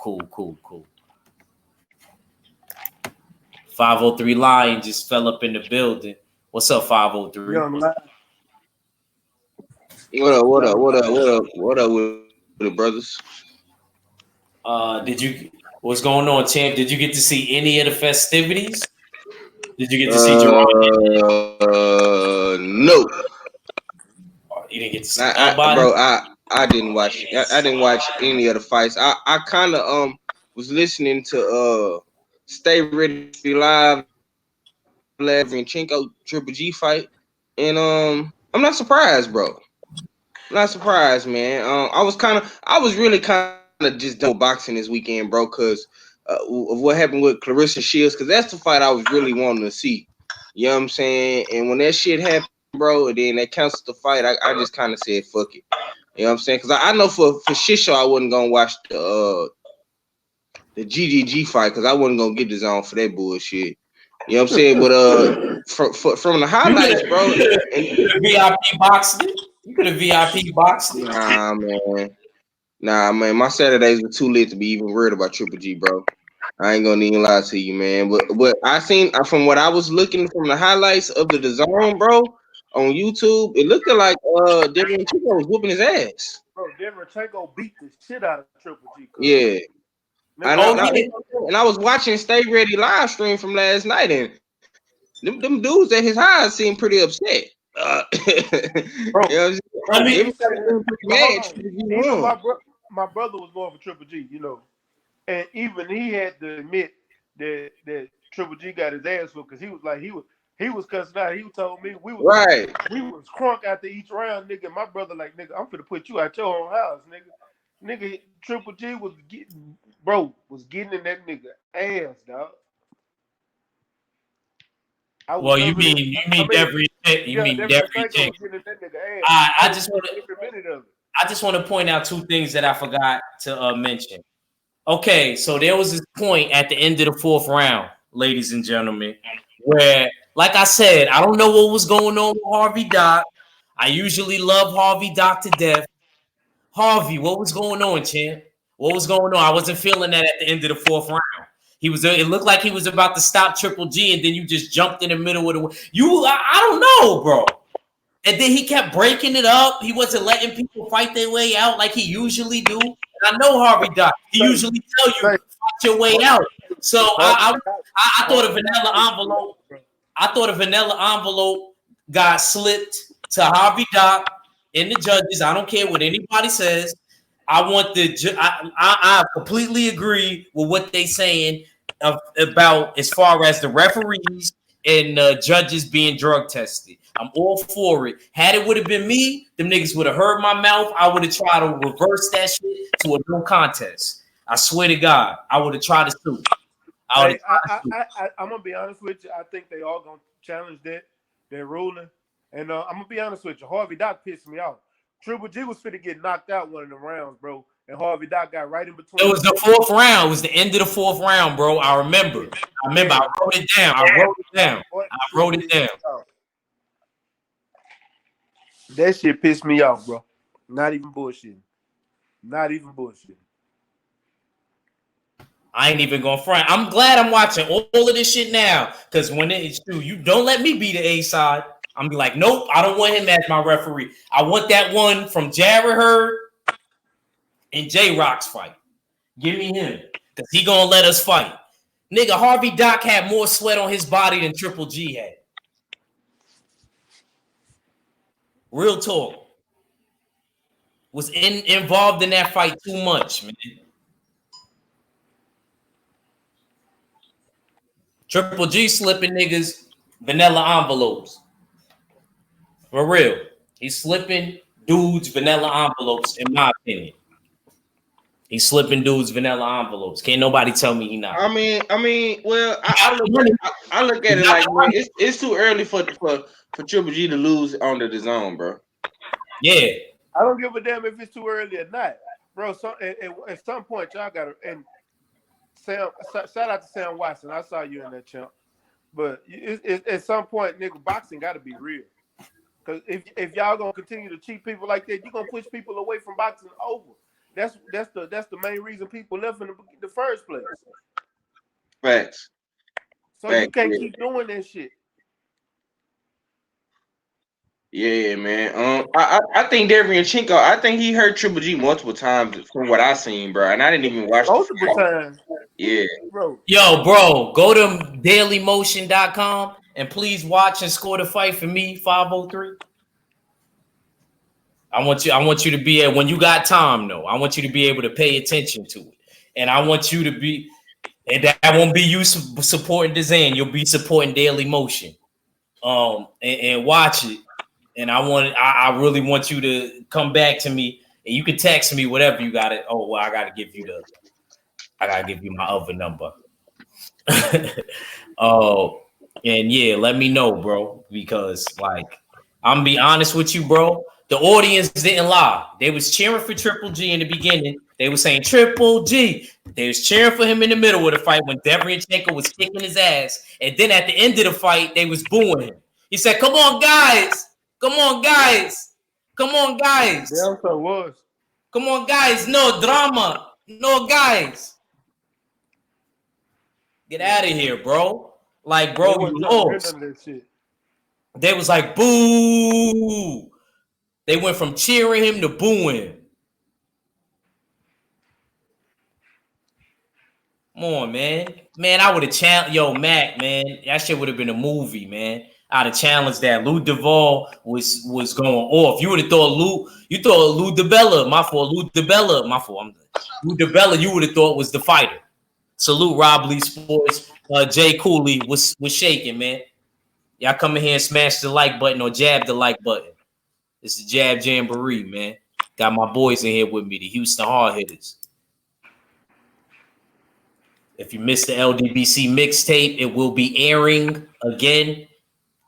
503 Lion just fell up in the building. What's up, 503? What up with the brothers? What's going on, champ? Did you get to see any of the festivities? Did you get to see Jarron? No. You didn't get to see nobody? Bro, I didn't watch. I didn't watch any of the fights. I kind of was listening to Stay Ready Live, Derevyanchenko Triple G fight, and I'm not surprised, bro. Not surprised, man. I was really kind of just done boxing this weekend, bro, because of what happened with Clarissa Shields, because that's the fight I was really wanting to see. You know what I'm saying? And when that shit happened, bro, and then they canceled the fight, I just kind of said, fuck it. You know what I'm saying? Because I know for shit show I wasn't going to watch the GGG fight, because I wasn't going to get the zone for that bullshit. You know what I'm saying? But from the highlights, bro. VIP boxed it? You could have VIP boxed it. Nah, man. My Saturdays were too lit to be even worried about Triple G, bro. I ain't gonna even lie to you, man. But I seen from what I was looking from the highlights of the zone, bro, on YouTube, it looked like Derevyanchenko was whooping his ass. Bro, Derevyanchenko beat the shit out of Triple G. Yeah. And I was watching Stay Ready live stream from last night, and them dudes at his highs seemed pretty upset. Bro, you know, I mean, my brother was going for Triple G, you know, and even he had to admit that Triple G got his ass whooped because he was cussing out. He told me we was crunk after each round, nigga. My brother like, nigga, I'm finna put you out your own house, nigga. Nigga, Triple G was getting in that nigga ass, dog. Well, you mean Derevyanchenko? I just want to point out two things that I forgot to mention. Okay, so there was this point at the end of the fourth round, ladies and gentlemen, where, like I said, I don't know what was going on with Harvey Doc. I usually love Harvey Doc to death. Harvey, what was going on, champ? What was going on? I wasn't feeling that at the end of the fourth round. It looked like he was about to stop Triple G, and then you just jumped in the middle of I don't know, bro. And then he kept breaking it up. He wasn't letting people fight their way out like he usually do. And I know Harvey Doc. He usually tell you fight your way out. So I thought a vanilla envelope. I thought a vanilla envelope got slipped to Harvey Doc and the judges. I don't care what anybody says. I completely agree with what they saying about as far as the referees and judges being drug tested. I'm all for it. Had it would have been me, them niggas would have heard my mouth. I would have tried to reverse that shit to a no contest. I swear to God, I would have tried to sue. I'm gonna be honest with you. I think they all gonna challenge that ruling. And I'm gonna be honest with you. Harvey Doc pissed me off. Triple G was finna get knocked out one of the rounds, bro. And Harvey Doc got right in between. It was the fourth round. It was the end of the fourth round, bro. I remember. I wrote it down. I wrote it down. That shit pissed me off, bro. Not even bullshitting. I ain't even gonna front. I'm glad I'm watching all of this shit now. Because when it's true, you don't let me be the A side. I'm be like, nope, I don't want him as my referee. I want that one from Jarron and J-Rock's fight. Give me him. Because he gonna let us fight. Nigga, Harvey Doc had more sweat on his body than Triple G had. Real talk. Was involved in that fight too much, man. Triple G slipping niggas vanilla envelopes. For real. He's slipping dudes vanilla envelopes, in my opinion. He's slipping dudes vanilla envelopes. Can't nobody tell me he not. I mean, well, I look at it like, man, it's too early for Triple G to lose under the zone, bro. Yeah. I don't give a damn if it's too early or not, bro. So at some point, y'all gotta, and Sam, shout out to Sam Watson. I saw you in that, champ. But at some point, nigga, boxing got to be real. Because if y'all gonna continue to cheat people like that, you're gonna push people away from boxing over. That's the main reason people left in the first place. Facts. So you can't keep doing that shit. Yeah, man. I think Derevyanchenko, I think he hurt Triple G multiple times from what I seen, bro. And I didn't even watch multiple times. Yeah. Bro. Yo, bro, go to dailymotion.com and please watch and score the fight for me, 503. I want you to be when you got time, though. I want you to be able to pay attention to it. And I want you to be, and that won't be you supporting Dezan. You'll be supporting Daily Motion. And watch it. And I really want you to come back to me, and you can text me whatever you got it. Oh, well, I gotta give you my other number. Oh, and yeah, let me know, bro, because like I'm be honest with you, bro. The audience didn't lie. They was cheering for Triple G in the beginning. They were saying Triple G. They was cheering for him in the middle of the fight when Derevyanchenko was kicking his ass. And then at the end of the fight, they was booing him. He said, "Come on, guys. Come on, guys. Come on, guys. Yeah, so it was. Come on, guys. No drama. No, guys. Get out of here, bro. Like, bro, you lost." They was like, boo. They went from cheering him to booing. Come on, man. Man, I would have challenged. Yo, Mac, man. That shit would have been a movie, man. I'd have challenged that. Lou Duvall was going off. You would have thought Lou DiBella, my fault. Lou DiBella, my fault. Lou DiBella, you would have thought was the fighter. Salute Rob Lee Sports. Jay Cooley was shaking, man. Y'all come in here and smash the like button or jab the like button. It's the Jab Jamboree, man. Got my boys in here with me, the Houston Hard Hitters. If you missed the LDBC mixtape, it will be airing again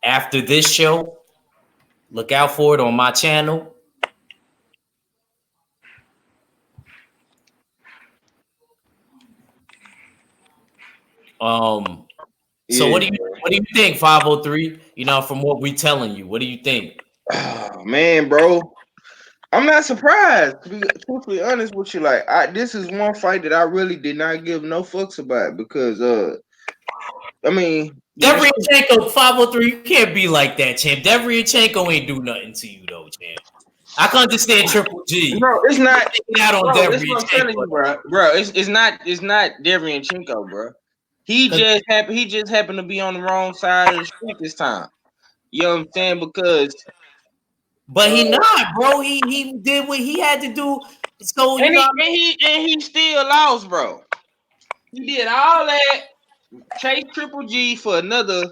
after this show. Look out for it on my channel. So what do you think, 503? You know, from what we telling you, what do you think? Oh, man, bro. I'm not surprised, to be truthfully honest with you. Like, this is one fight that I really did not give no fucks about because, I mean, Derevyanchenko, 503, you can't be like that, champ. Derevyanchenko ain't do nothing to you, though, champ. I can understand Triple G. Bro, it's not. Out on bro, that's what I'm telling you, bro. Bro, it's not Derevyanchenko, bro. He just happened to be on the wrong side of the street this time. You know what I'm saying? Because but he not, bro. He did what he had to do. So and he still lost, bro. He did all that, chased Triple G for another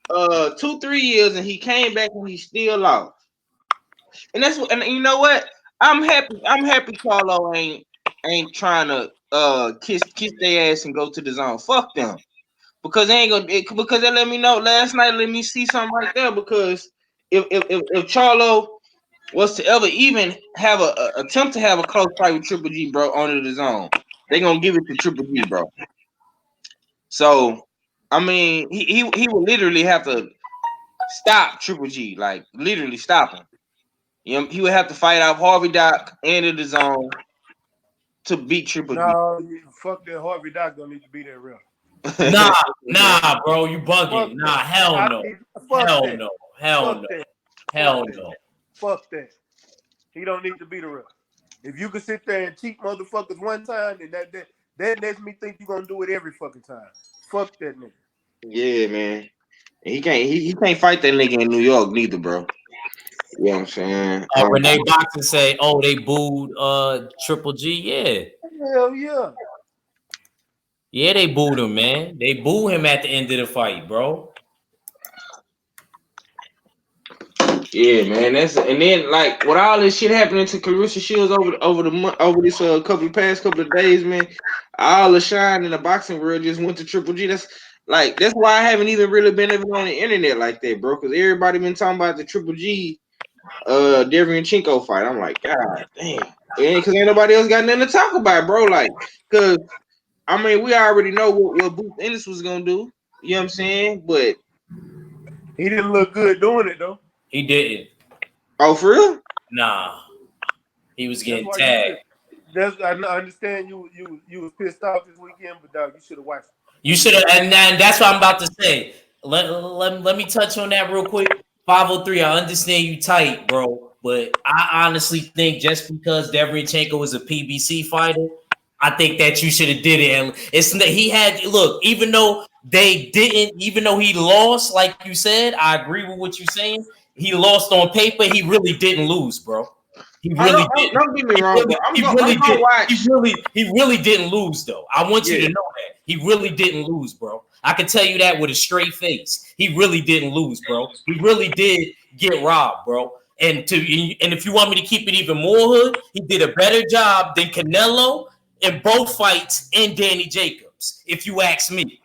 2-3 years, and he came back and he still lost. And that's what. And you know what? I'm happy. Carlo ain't trying to kiss their ass and go to the zone. Fuck them. Because they ain't gonna. Because they let me know last night. Let me see something right there. Because if Charlo was to ever even have a attempt to have a close fight with Triple G, bro, under the zone, they gonna give it to Triple G, bro. So, I mean, he would literally have to stop Triple G, like literally stop him. You know, he would have to fight off Harvey Doc and the zone to beat Triple G. No, fuck that. Harvey Doc don't need to be there, real. Nah, bro, you bugging. Nah, hell no. Hell no. Fuck that. He don't need to be the real. If you can sit there and cheat motherfuckers one time, then that lets me think you're gonna do it every fucking time. Fuck that nigga. Yeah, man. He can't fight that nigga in New York neither, bro. You know what I'm saying? Renee Boxing say, "Oh, they booed Triple G." Yeah. Hell yeah. Yeah, they booed him, man. They booed him at the end of the fight, bro. Yeah, man. And then like with all this shit happening to Clarissa Shields over this past couple of days, man. All the shine in the boxing world just went to Triple G. That's why I haven't even really been even on the internet like that, bro. Because everybody been talking about the Triple G Derevyanchenko fight. I'm like, God damn. Because ain't nobody else got nothing to talk about, bro. Like, because I mean, we already know what Booth Ennis was gonna do. You know what I'm saying? But He didn't look good doing it though. He didn't. oh, for real? Nah. He was That's getting why tagged. I understand you was pissed off this weekend, but dog, you should have watched it. You should have, and that's what I'm about to say. Let me touch on that real quick. 503, I understand you tight, bro, but I honestly think just because Derevyanchenko was a PBC fighter, I think that you should have did it. And he had look, even though he lost, like you said, I agree with what you're saying. He lost on paper. He really didn't lose, bro. He really did. Don't get me wrong, bro. I'm gonna watch. He really didn't lose, though. I want you to know that he really didn't lose, bro. I can tell you that with a straight face. He really didn't lose, bro. He really did get robbed, bro. And if you want me to keep it even more hood, he did a better job than Canelo in both fights and Danny Jacobs. If you ask me,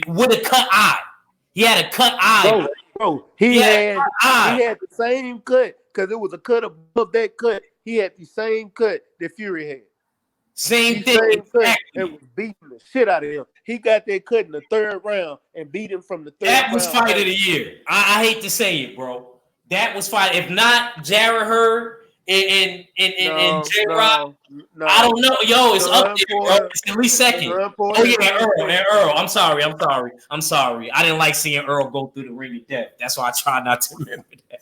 with a cut eye, he had a cut eye, bro. He had the same cut because it was a cut above that cut. He had the same cut that Fury had. Same thing. Exactly. And was beating the shit out of him. He got that cut in the third round and beat him from the third round. That was fight of the year. I hate to say it, bro. That was fight. If not Jarron and J-Rock, I don't know. Yo, it's up there, bro. It's at least second. Oh yeah, Earl. I'm sorry. I didn't like seeing Earl go through the ring of death. That's why I try not to remember that.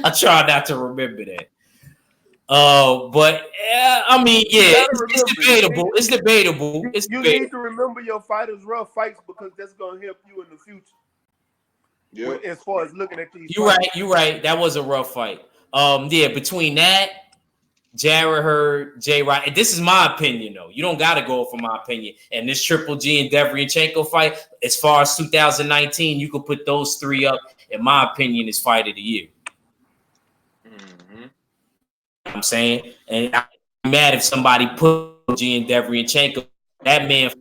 I try not to remember that. But I mean, yeah, it's debatable. It's debatable. You need to remember your fighters' rough fights because that's gonna help you in the future. Yeah. As far as looking at these, you're right. That was a rough fight. Yeah, between that, Jarron, J-Rock. This is my opinion, though. You don't got to go for my opinion. And this Triple G and Derevyanchenko fight, as far as 2019, you could put those three up. In my opinion, is fight of the year. I'm saying, and I'm mad if somebody put G and Derevyanchenko. That man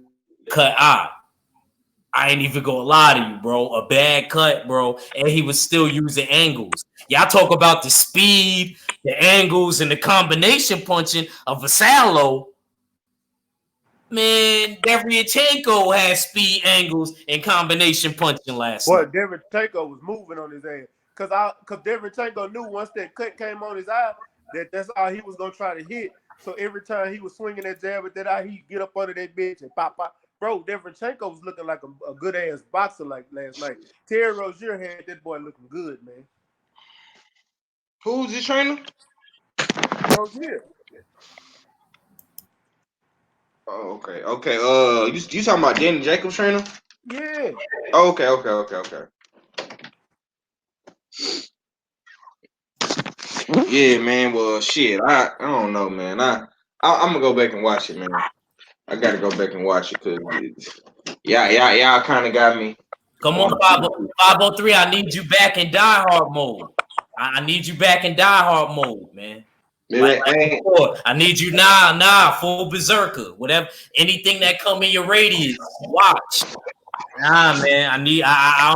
cut eye. I ain't even gonna lie to you, bro. A bad cut, bro, and he was still using angles. Y'all talk about the speed, the angles, and the combination punching of Vassallo. Man, Derevyanchenko had speed, angles, and combination punching last night. Well, Derevyanchenko was moving on his ass because Derevyanchenko knew once that cut came on his eye that's all he was gonna try to hit. So every time he was swinging that jab at that eye, he'd get up under that bitch and pop. Bro, Derevyanchenko was looking like a good ass boxer like last night. Terry Rozier had that boy looking good, man. Who's the trainer? Rozier. Oh, okay. You talking about Danny Jacobs trainer? Yeah. Oh, okay. Yeah, man. Well, shit. I don't know, man. I'm gonna go back and watch it, man. I gotta go back and watch it because y'all kind of got me. Come on, 503. I need you back in diehard mode. I need you back in diehard mode, man. I need you full berserker, whatever. Anything that come in your radius, watch. Nah, man. I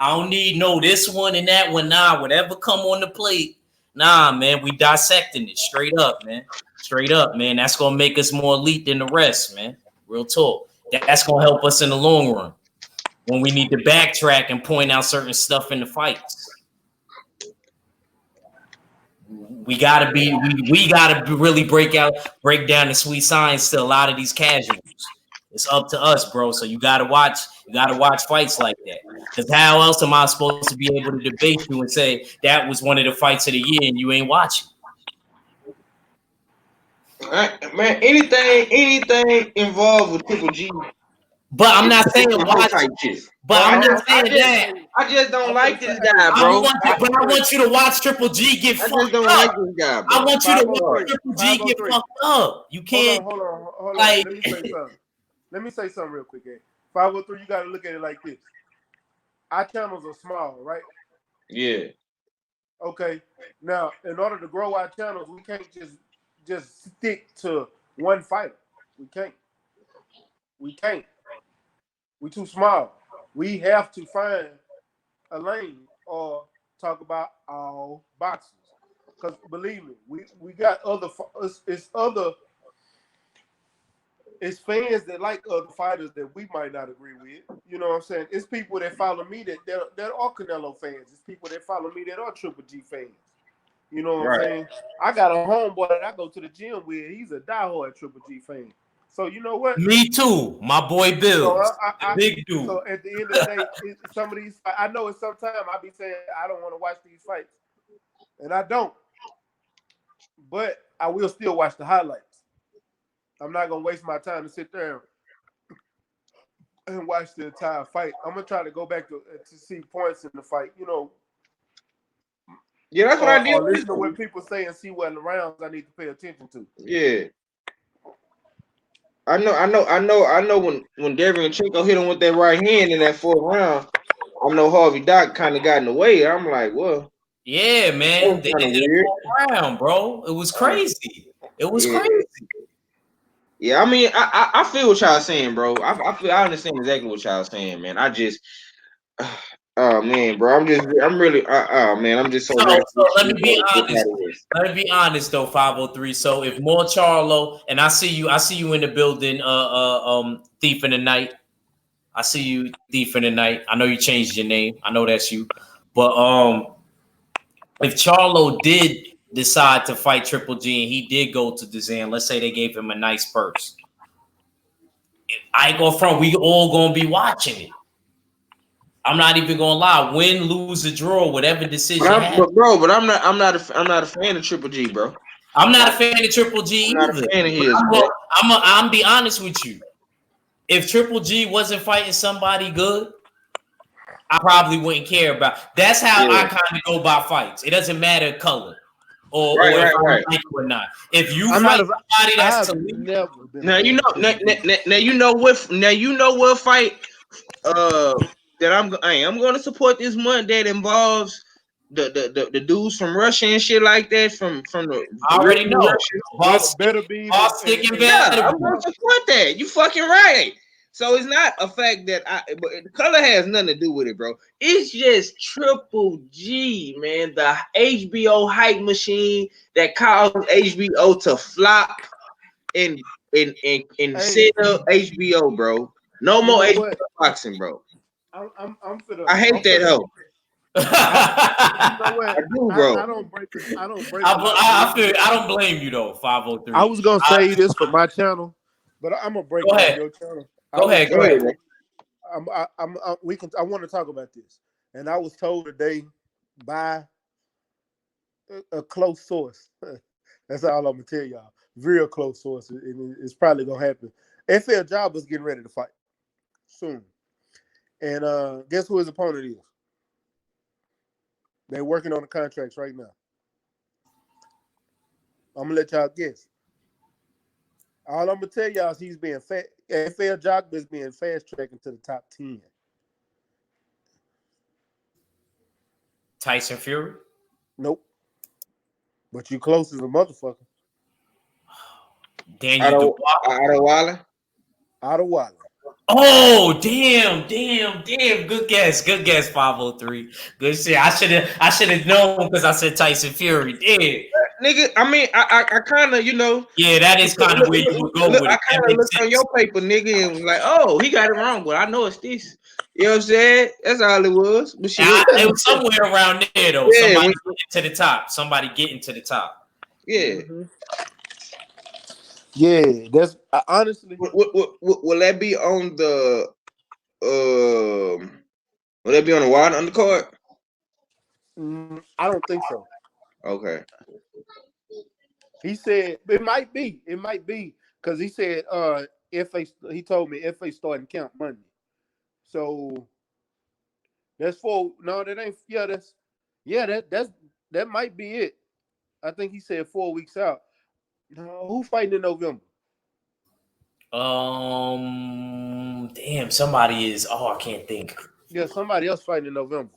don't need no this one and that one. Nah, whatever come on the plate. Nah, man. We dissecting it straight up, man. Straight up, man. That's gonna make us more elite than the rest, man. Real talk. That's gonna help us in the long run when we need to backtrack and point out certain stuff in the fights. We gotta really break down the sweet science to a lot of these casuals. It's up to us, bro. So you gotta watch fights like that. Because how else am I supposed to be able to debate you and say that was one of the fights of the year and you ain't watching? Man, anything involved with Triple G. But I'm not saying watch. But I'm not saying that. I just don't like this guy, bro. I want you to watch Triple G get fucked up. I just don't like this guy, bro. I want you to watch Triple G get fucked up. You can't. Hold on. Let me say something. Let me say something real quick, 503. You got to look at it like this. Our channels are small, right? Yeah. Okay. Now, in order to grow our channels, we can't just stick to one fighter. We can't. We can't. We too small. We have to find a lane or talk about all boxers. Because believe me, we got it's fans that like other fighters that we might not agree with. You know what I'm saying? It's people that follow me that are Canelo fans. It's people that follow me that are Triple G fans. You know what I'm saying? I got a homeboy that I go to the gym with. He's a diehard Triple G fan. So you know what? Me too. My boy Bill, So the big dude. So at the end of the day, some of these, I know it's sometimes I be saying I don't want to watch these fights, and I don't. But I will still watch the highlights. I'm not gonna waste my time to sit there and watch the entire fight. I'm gonna try to go back to see points in the fight. You know. Yeah, that's what I did. Or listen to what people say and see what rounds I need to pay attention to. Yeah. I know when Derevyanchenko hit him with that right hand in that fourth round, I know Harvey Doc kind of got in the way. I'm like, well. Yeah, man. They ended the fourth round, bro. It was crazy. It was crazy. Yeah, I mean, I feel what y'all saying, bro. I understand exactly what y'all saying, man. I just, oh man, bro, I'm just so. So let me be honest. Let me be honest though, 503. So if more Charlo, and I see you in the building, Thief in the Night. I see you, Thief in the Night. I know you changed your name. I know that's you. But if Charlo did decide to fight Triple G and he did go to Dazan, let's say they gave him a nice purse. I ain't gonna front. We all gonna be watching it. I'm not even gonna lie. Win, lose, or draw, whatever decision. I'm not a fan of Triple G, bro. I'm not a fan of Triple G either. I'm not a fan of his, bro. I'm be honest with you. If Triple G wasn't fighting somebody good, I probably wouldn't care about. That's how I kind of go by fights. It doesn't matter color or if I like it or not. If you fight somebody that's now you know what fight that I'm going to support this month that involves the dudes from Russia and shit like that from the I already know. Better be I'm going to support that. You fucking right. So it's not a fact that but the color has nothing to do with it, bro. It's just Triple G, man, the HBO hype machine that caused HBO to flop and set up HBO, bro. No more HBO boxing, bro. I hate that hoe. I do, bro. I don't break. I don't blame you though. 503. I was gonna say this for my channel, but I'm gonna break it on your channel. Go ahead. I want to talk about this, and I was told today by a close source. That's all I'm gonna tell y'all. Real close source, and it's probably gonna happen. FL Jabba's getting ready to fight soon, and guess who his opponent is? They're working on the contracts right now. I'm gonna let y'all guess. All I'm gonna tell y'all is he's being FL Jabba is being fast tracking to the top 10. Tyson Fury? Nope. But you close as a motherfucker. Daniel Wilder. Oh, damn. Good guess, 503. Good shit. I should have known because I said Tyson Fury. Damn. Nigga, I mean, I kind of, Yeah, that is kind of where you would go with it. I kind of looked on your paper, nigga, and was like, oh, he got it wrong, but I know it's this. You know what I'm saying? That's all it was. But shit. It was somewhere around there, though. Yeah, somebody getting to the top. Yeah. Mm-hmm. Yeah, that's honestly. Will that be on the will that be on the wide undercard? I don't think so. Okay. He said it might be because he said he told me FA starting camp Monday. So that's 4. No, that ain't. That might be it. I think he said 4 weeks out. No, who fighting in November? Damn, somebody is. Oh, I can't think. Yeah, somebody else fighting in November.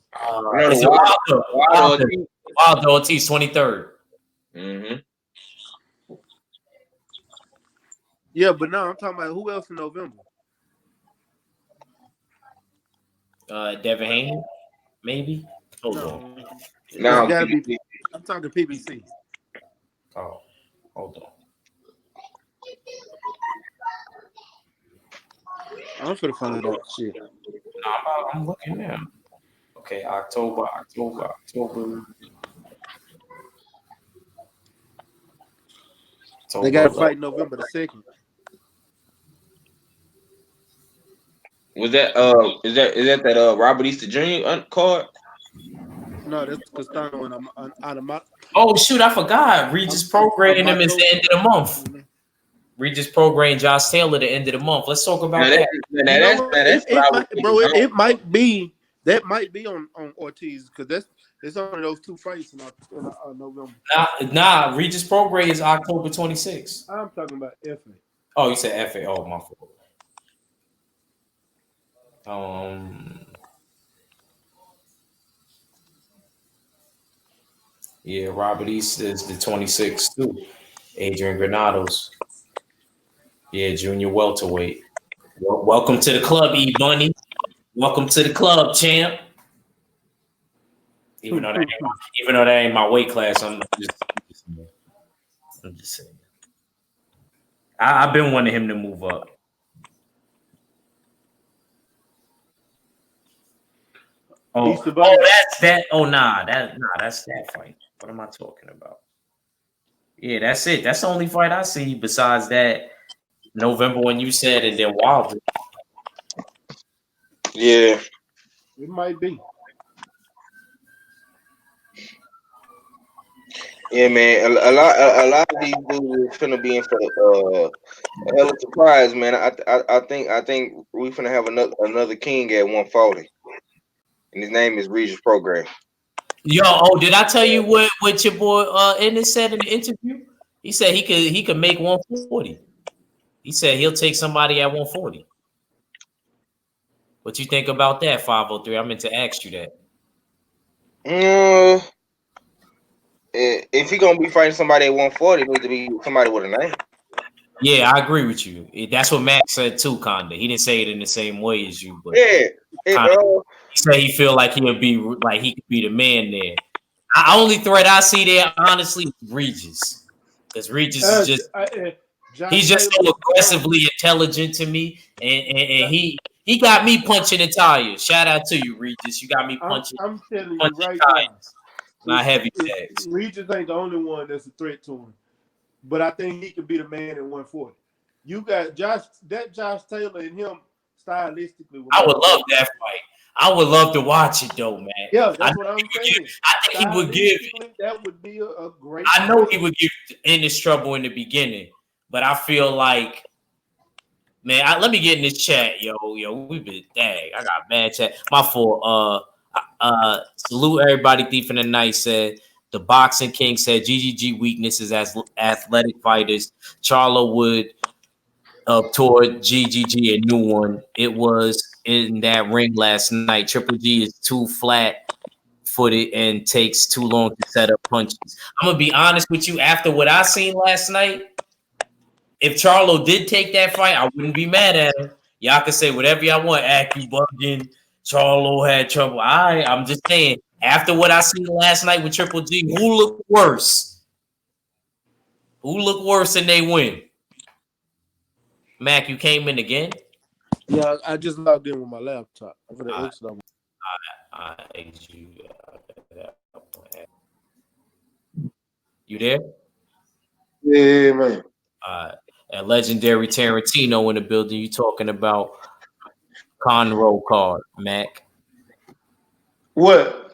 Is it Wilder Ortiz 23rd? Mm-hmm. Yeah, but no, I'm talking about who else in November. Devin Haney, maybe. Hold on. No, It's gotta be. I'm talking PBC. Oh, hold on. I'm finna find out shit. I'm looking now. Okay, October. They got to fight November the 2nd. Was that is that Robert Easter Jr. card? No, that's Castano and I'm Oh shoot, I forgot. Regis programming them is the end of the month. Regis programming Josh Taylor the end of the month. Let's talk about that. It might be that might be on Ortiz because it's only those two fights in November. Nah, Regis program is October 26th. I'm talking about FA. Oh, you said FA. Oh, my fault. Yeah, Robert East is the 26th too. Adrian Granados. Yeah, junior welterweight. Welcome to the club, E Bunny. Welcome to the club, champ. Even though that ain't my weight class, I'm just saying. I've been wanting him to move up. That's that. That's that fight. What am I talking about? Yeah, that's it. That's the only fight I see besides that November when you said, and then Wilder. Yeah, it might be. Yeah, man. A lot of these dudes finna be in for a hell of a surprise, man. I think we finna have another king at 140, and his name is Regis Program. Yo, did I tell you what your boy Ennis said in the interview? He said he could make 140. He said he'll take somebody at 140. What you think about that, 503? I meant to ask you that. If he gonna be fighting somebody at 140, it needs to be somebody with a name. Yeah, I agree with you. That's what Max said too, Conda. He didn't say it in the same way as you, but he said he feel like he could be the man there. The only threat I see there, honestly, is Regis, because Regis is just he's just so aggressively intelligent to me, and he got me punching the tires. Shout out to you, Regis. You got me punching. I'm telling you right tires. Not heavy tags. Regis ain't the only one that's a threat to him, but I think he could be the man at 140. You got Josh Taylor and him stylistically. I would love that fight. I would love to watch it though, man. Yeah, that's what I'm saying. I think he would give. That would be a great. I know he would give Ennis trouble in the beginning, but I feel like, man, let me get in this chat, yo. We been dang. I got mad chat. My fault. Salute everybody. Thief in the Night said the Boxing King said GGG weaknesses as athletic fighters. Charlo would toward GGG a new one. It was in that ring last night. Triple G is too flat-footed and takes too long to set up punches. I'm gonna be honest with you. After what I seen last night, if Charlo did take that fight, I wouldn't be mad at him. Y'all can say whatever y'all want. You bugging. Charlo had trouble. I'm just saying. After what I seen last night with Triple G, who looked worse? Who looked worse and they win? Mac, you came in again? Yeah, I just logged in with my laptop. I'm gonna exit on. You there? Yeah, man. A legendary Tarantino in the building. You talking about Conroe card, Mac? What?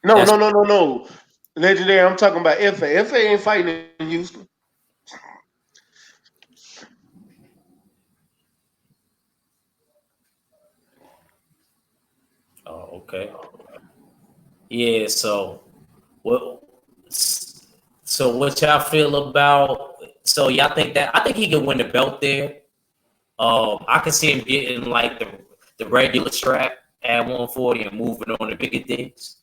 No. Legendary. I'm talking about FA. FA ain't fighting in Houston. Oh, okay. Yeah. So what y'all feel about? So y'all think that I think he could win the belt there. I can see him getting like the regular strap at 140 and moving on to bigger things.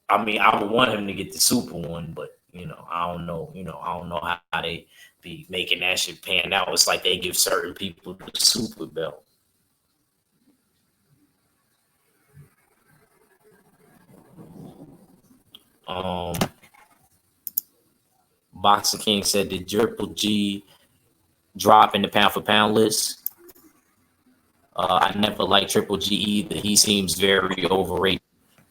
I mean, I would want him to get the super one, but I don't know. I don't know how they be making that shit pan out. It's like they give certain people the super belt. Boxer King said, did Triple G drop in the pound for pound list? I never liked Triple G either. He seems very overrated.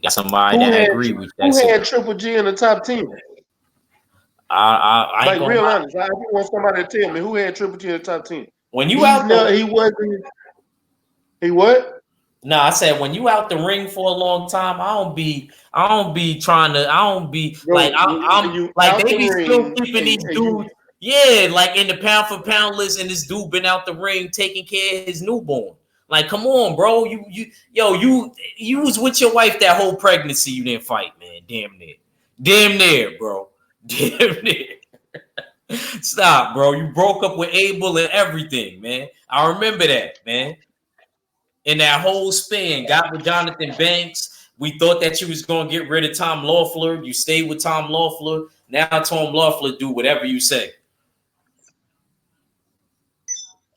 Got somebody that agree with that. Who had Triple G in the top 10? I ain't like gonna real lie. honest. I just want somebody to tell me who had Triple G in the top 10. When you out there, he wasn't. He what? No, I said when you out the ring for a long time, I don't be trying to. I don't be Bro, like I'm like they be still keeping these dudes. Yeah, like in the pound for pound list, and this dude been out the ring taking care of his newborn. Like, come on, bro. You was with your wife that whole pregnancy. You didn't fight, man. Damn near, bro. Damn near. Stop, bro. You broke up with Abel and everything, man. I remember that, man. In that whole span, got with Jonathan Banks. We thought that you was going to get rid of Tom Loeffler. You stayed with Tom Loeffler. Now Tom Loeffler do whatever you say.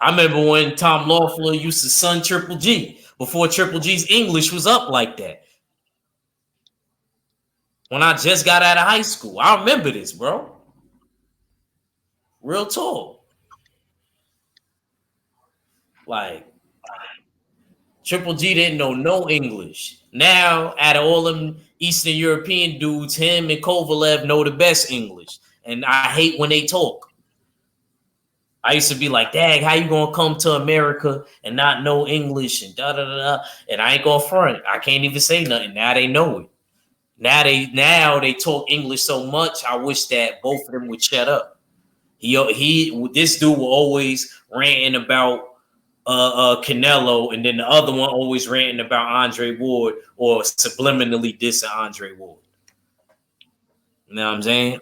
I remember when Tom Loeffler used to son Triple G before Triple G's English was up like that. When I just got out of high school. I remember this, bro. Real talk. Like, Triple G didn't know no English. Now, out of all them Eastern European dudes, him and Kovalev know the best English. And I hate when they talk. I used to be like, dang, how you gonna come to America and not know English and da-da-da-da? And I ain't gonna front. I can't even say nothing. Now they know it. Now they talk English so much, I wish that both of them would shut up. This dude will always ranting about Canelo, and then the other one always ranting about Andre Ward or subliminally dissing Andre Ward. You know what I'm saying?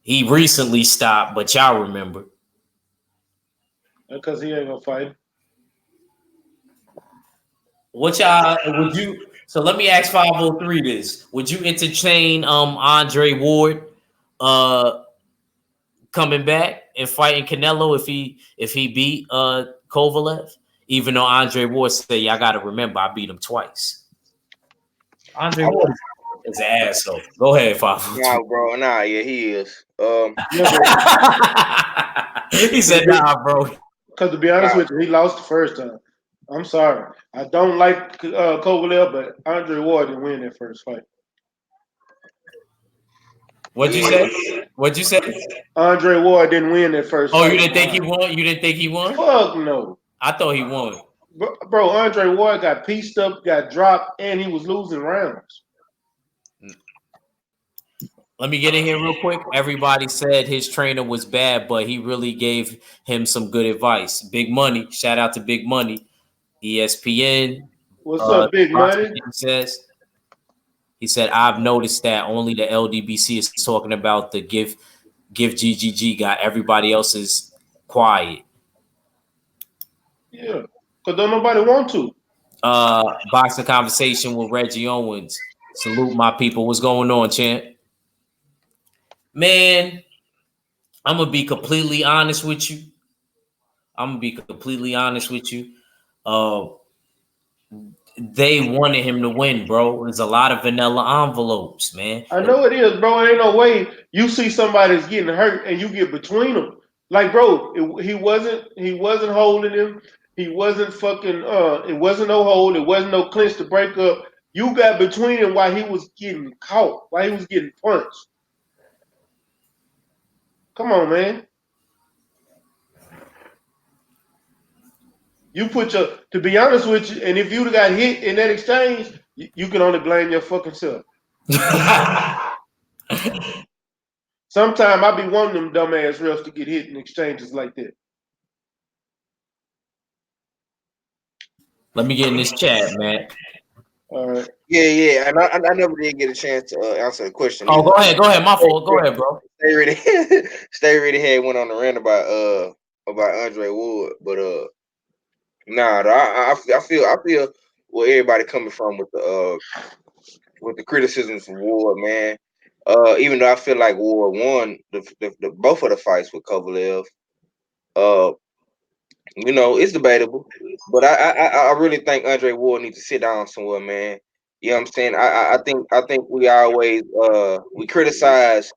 He recently stopped, but y'all remember. Because he ain't gonna fight. What y'all would you? So let me ask 503 this: would you entertain Andre Ward coming back and fighting Canelo if he beat Kovalev? Even though Andre Ward said, "I got to remember, I beat him twice." Andre Ward is an asshole. Go ahead, 503. Nah, bro. Nah, yeah, he is. He said, "Nah, bro." Because to be honest with you, he lost the first time. I'm sorry. I don't like Kovalev, but Andre Ward didn't win that first fight. What'd you say? What'd you say? Andre Ward didn't win that first fight. Oh, you didn't think he won? You didn't think he won? Fuck no. I thought he won. Bro, Andre Ward got pieced up, got dropped, and he was losing rounds. Let me get in here real quick. Everybody said his trainer was bad, but he really gave him some good advice. Big Money. Shout out to Big Money. ESPN. What's up, Big Money? He said, I've noticed that only the LDBC is talking about the give GGG got everybody else is quiet. Yeah, because don't nobody want to. Boxing conversation with Reggie Owens. Salute my people. What's going on, champ? Man, I'm going to be completely honest with you. They wanted him to win, bro. There's a lot of vanilla envelopes, man. I know it is, bro. Ain't no way you see somebody's getting hurt and you get between them. Like, bro, he wasn't holding him. He wasn't fucking. It wasn't no hold. It wasn't no clinch to break up. You got between him while he was getting caught, while he was getting punched. Come on, man. You to be honest with you, and if you'd have got hit in that exchange, you can only blame your fucking self. Sometimes I be wanting them dumbass refs to get hit in exchanges like that. Let me get in this chat, man. All right. Yeah, and I never did get a chance to answer the question. Oh, go ahead. My fault. Go ahead, bro. Stay ready. Head went on the rant about Andre Ward, but Nah, I feel where everybody coming from with the criticisms of Ward, man. Even though I feel like Ward won the both of the fights with Kovalev, uh, it's debatable, but I really think Andre Ward needs to sit down somewhere, man. You know what I'm saying? I think we always we criticize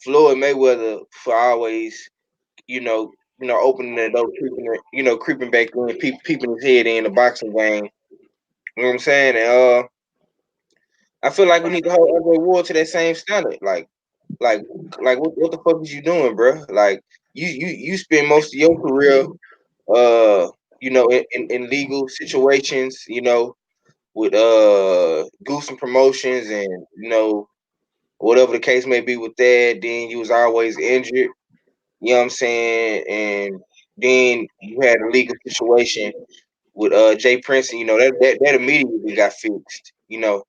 Floyd Mayweather for always opening the door, creeping back in, peeping his head in the boxing game. You know what I'm saying? And I feel like we need to hold Andre Ward to that same standard. Like, what the fuck is you doing, bro? Like, you spend most of your career, uh, in legal situations, with Goose and promotions, and whatever the case may be with that. Then you was always injured. You know what I'm saying? And then you had a legal situation with Jay Prince, and that immediately got fixed. You know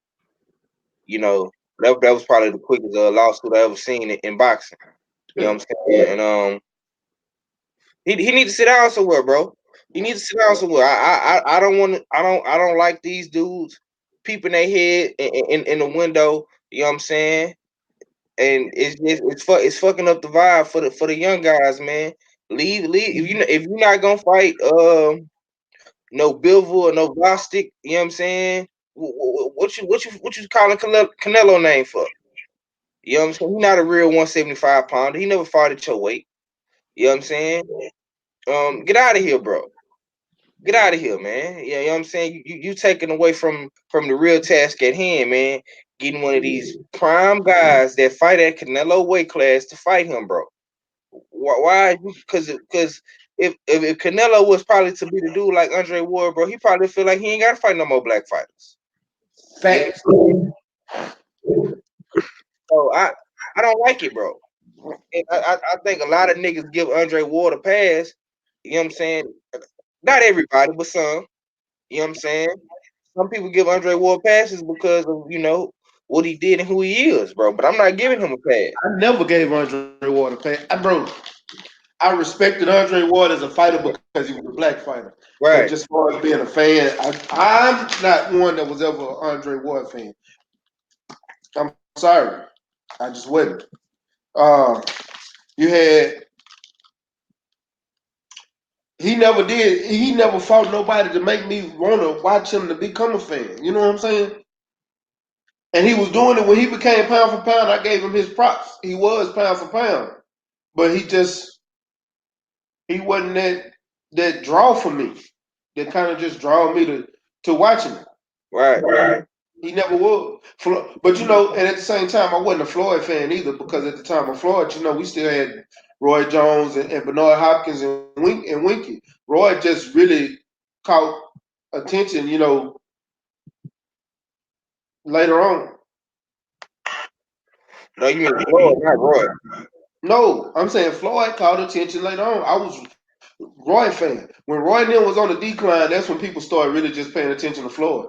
that was probably the quickest lawsuit I ever seen in boxing. You know what I'm saying? And he need to sit down somewhere, bro. He needs to sit down somewhere. I don't want to. I don't like these dudes peeping their head in the window. You know what I'm saying? And it's fucking up the vibe for the young guys, man. Leave. If you're not gonna fight no Bivol or no Bostic, you know what I'm saying? What you calling Canelo name for? You know what I'm saying? He's not a real 175 pounder. He never fought at your weight. You know what I'm saying? Get out of here, bro. Get out of here, man. You know what I'm saying? You taking away from the real task at hand, man. Getting one of these prime guys that fight at Canelo weight class to fight him, bro. Why? Because if Canelo was probably to be the dude like Andre Ward, bro, he probably feel like he ain't got to fight no more black fighters. Facts. So I don't like it, bro. And I think a lot of niggas give Andre Ward a pass. You know what I'm saying? Not everybody, but some. You know what I'm saying? Some people give Andre Ward passes because of what he did and who he is, bro. But I'm not giving him a pass. I never gave Andre Ward a pass. Bro, I respected Andre Ward as a fighter because he was a black fighter. But Right. just far as being a fan, I'm not one that was ever an Andre Ward fan. I'm sorry. I just wasn't. You had he never fought nobody to make me want to watch him to become a fan. You know what I'm saying? And he was doing it when he became pound for pound. I gave him his props. He was pound for pound. But he wasn't that draw for me. That kind of just draw me to watching him. Right. He never was. But and at the same time, I wasn't a Floyd fan either because at the time of Floyd, we still had Roy Jones and Bernard Hopkins and Winky. Roy just really caught attention, later on. No, you mean Floyd, not Roy. No, I'm saying Floyd caught attention later on. I was Roy fan. When Roy Neal was on the decline, that's when people started really just paying attention to Floyd.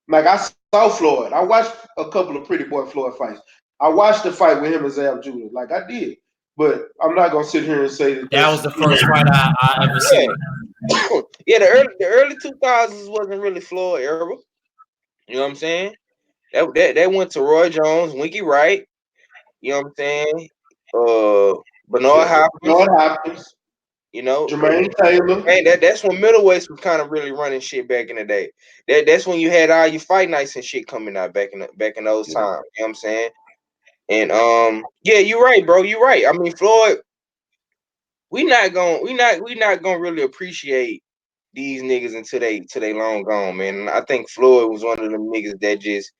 Like I saw Floyd. I watched a couple of Pretty Boy Floyd fights. I watched the fight with him and Zab Judah. Like I did. But I'm not gonna sit here and say that was the first fight I ever seen. Yeah, the early 2000s wasn't really Floyd era. You know what I'm saying? That went to Roy Jones, Winky Wright. You know what I'm saying? Bernard Hopkins. Jermaine Taylor. Hey, that's when middleweights was kind of really running shit back in the day. That's when you had all your fight nights and shit coming out back in those times. You know what I'm saying? And yeah, you're right, bro. You're right. I mean, Floyd, we not gonna really appreciate these niggas until they long gone, man. And I think Floyd was one of them niggas that just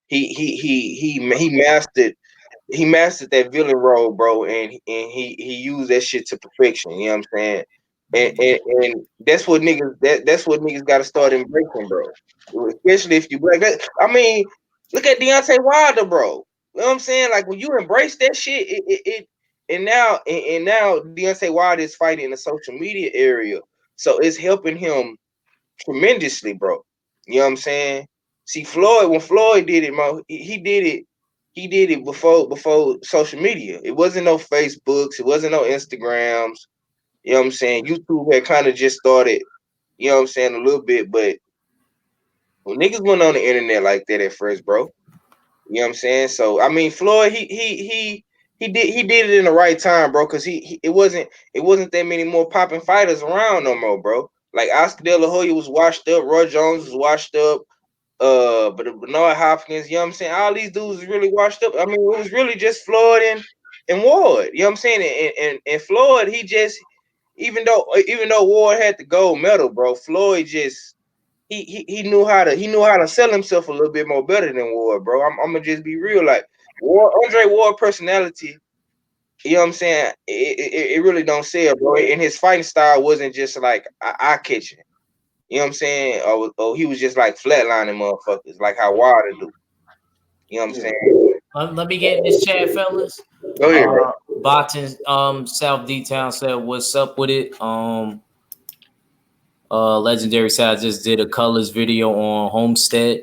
he mastered that villain role, bro, and he used that shit to perfection. You know what I'm saying? And that's what niggas got to start embracing, bro. Especially if you black. I mean, look at Deontay Wilder, bro. You know what I'm saying? Like when you embrace that shit, it and now Deontay Wilder is fighting in the social media area, so it's helping him tremendously, bro. You know what I'm saying? See, when Floyd did it, Mo, he did it. He did it before social media. It wasn't no Facebooks. It wasn't no Instagrams. You know what I'm saying? YouTube had kind of just started, You know what I'm saying? A little bit, but when niggas went on the internet like that at first, bro. You know what I'm saying? So I mean, Floyd, he did it in the right time, bro. Cause it wasn't that many more popping fighters around no more, bro. Like Oscar De La Hoya was washed up, Roy Jones was washed up, but Bernard Hopkins, you know what I'm saying? All these dudes was really washed up. I mean, it was really just Floyd and Ward. You know what I'm saying? And Floyd, he just even though Ward had the gold medal, bro, Floyd just he knew how to sell himself a little bit more better than Ward, bro. I'm gonna just be real, like Andre Ward personality. You know what I'm saying? It really don't sell, bro. And his fighting style wasn't just like eye catching. You know what I'm saying? Or he was just like flatlining motherfuckers, like how Wilder do. You know what I'm saying? Let me get in this chat, fellas. Go ahead, bro. Botan South D Town said, "What's up with it?" Legendary said, "I just did a colors video on Homestead."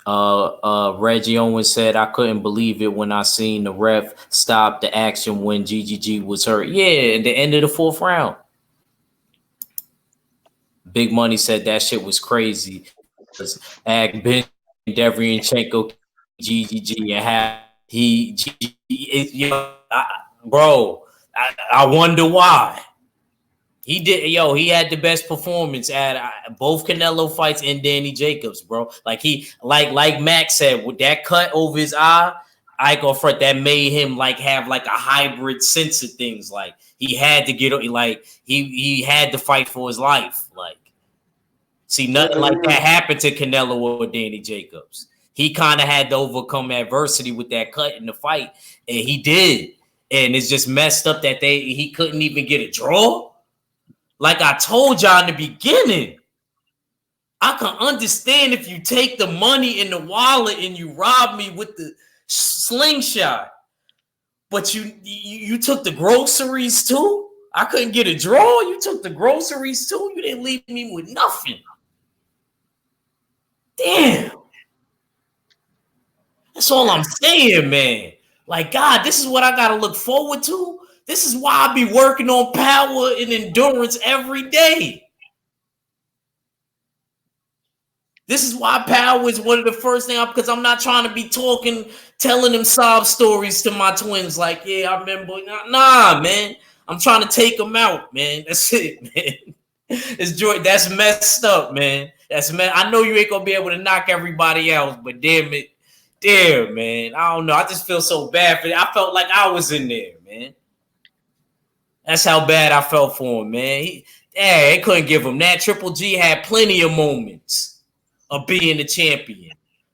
Reggie Owens said, "I couldn't believe it when I seen the ref stop the action when GGG was hurt." Yeah, at the end of the 4th round. Big Money said that shit was crazy. Ag Ben Derevyanchenko GGG and how he bro. I wonder why. He did, he had the best performance at both Canelo fights and Danny Jacobs, bro. Like Max said, with that cut over his eye, I go front that made him have a hybrid sense of things. Like he had to get, he had to fight for his life. Like, see, nothing like that happened to Canelo or Danny Jacobs. He kind of had to overcome adversity with that cut in the fight, and he did. And it's just messed up that he couldn't even get a draw. Like I told y'all in the beginning, I can understand if you take the money in the wallet and you rob me with the slingshot, but you took the groceries too. I couldn't get a draw. You took the groceries too. You didn't leave me with nothing. Damn. That's all I'm saying, man. Like, God, this is what I got to look forward to. This is why I be working on power and endurance every day. This is why power is one of the first things, because I'm not trying to be telling them sob stories to my twins. Like, yeah, I remember. Nah, man. I'm trying to take them out, man. That's it, man. That's messed up, man. I know you ain't gonna be able to knock everybody else, but damn it. Damn, man. I don't know. I just feel so bad for it. I felt like I was in there, man. That's how bad I felt for him, man. They couldn't give him that. Triple G had plenty of moments of being the champion.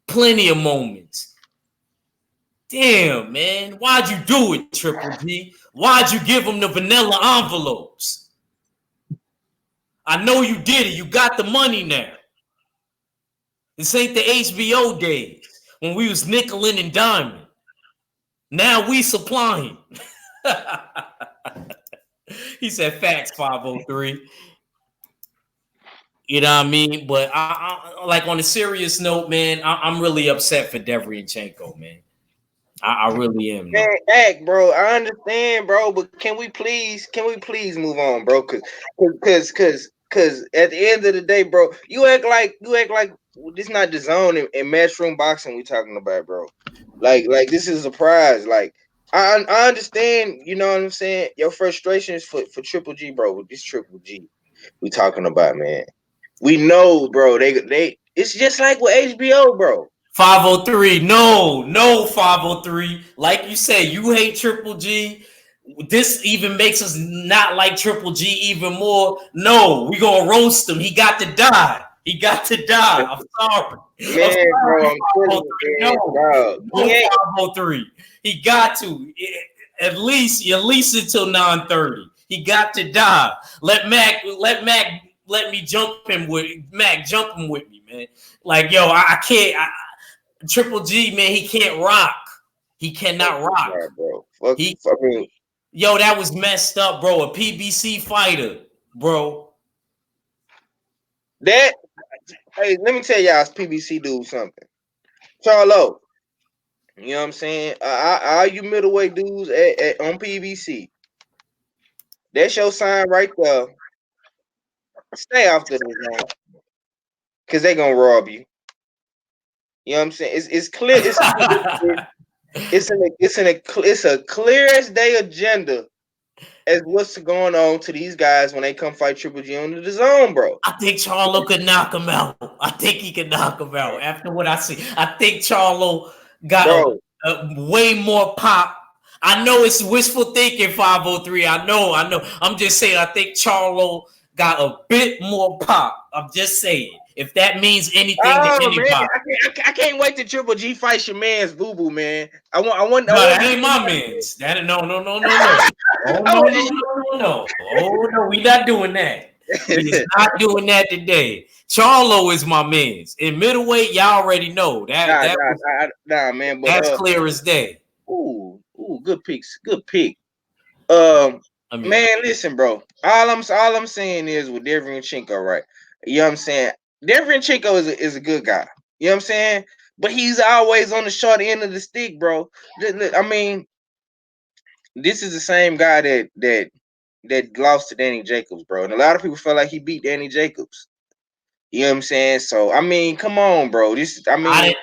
Plenty of moments. Damn, man. Why'd you do it, Triple G? Why'd you give him the vanilla envelopes? I know you did it. You got the money now. This ain't the HBO days when we was nickel-ing and diming. Now we supplying. He said facts, 503. You know what I mean? But I like on a serious note, man, I'm really upset for Derevyanchenko, man. I really am. Man, act, bro. I understand, bro, but can we please move on, bro? Cause at the end of the day, bro, you act like this not the zone and matchroom boxing we talking about, bro. Like this is a prize. Like I understand, you know what I'm saying? Your frustrations for Triple G, bro. This Triple G we talking about, man. We know, bro. They it's just like with HBO, bro. 503, no 503. Like you said, you hate Triple G. This even makes us not like Triple G even more. No, we gonna roast him. He got to die. He got to die. I'm sorry. Man, bro, I'm telling you, man, no 503. He got to at least until 9:30. He got to die. Let me jump him with me, man. Like, yo, I can't. Triple G, man, he can't rock. He cannot rock. Bro. Yo, that was messed up, bro. A PBC fighter, bro. Hey, let me tell y'all, PBC do something. Charlo, you know what I'm saying? All you middleweight dudes on PBC, that's your sign right there Stay off the zone, cause they gonna rob you. You know what I'm saying? It's clear. It's a clear as day agenda as what's going on to these guys when they come fight Triple G on the zone, bro. I think Charlo could knock him out. I think he could knock him out. After what I see, I think Charlo got a way more pop. I know it's wishful thinking, 503. I know. I'm just saying, I think Charlo got a bit more pop. I'm just saying. If that means anything to anybody. Man, I can't wait to Triple G fight your man's Boo Boo, man. I want. No, that ain't my man's. That no. Oh no, we not doing that. He's not doing that today. Charlo is my man's. In middleweight, y'all already know that. Man. But, that's clear as day. Ooh, good picks. Good pick. Man, listen, bro. All I'm saying is with Derevyanchenko, right? You know what I'm saying? Derevyanchenko is a good guy. You know what I'm saying? But he's always on the short end of the stick, bro. I mean, this is the same guy that lost to Danny Jacobs, bro. And a lot of people felt like he beat Danny Jacobs. You know what I'm saying? So I mean, come on, bro. I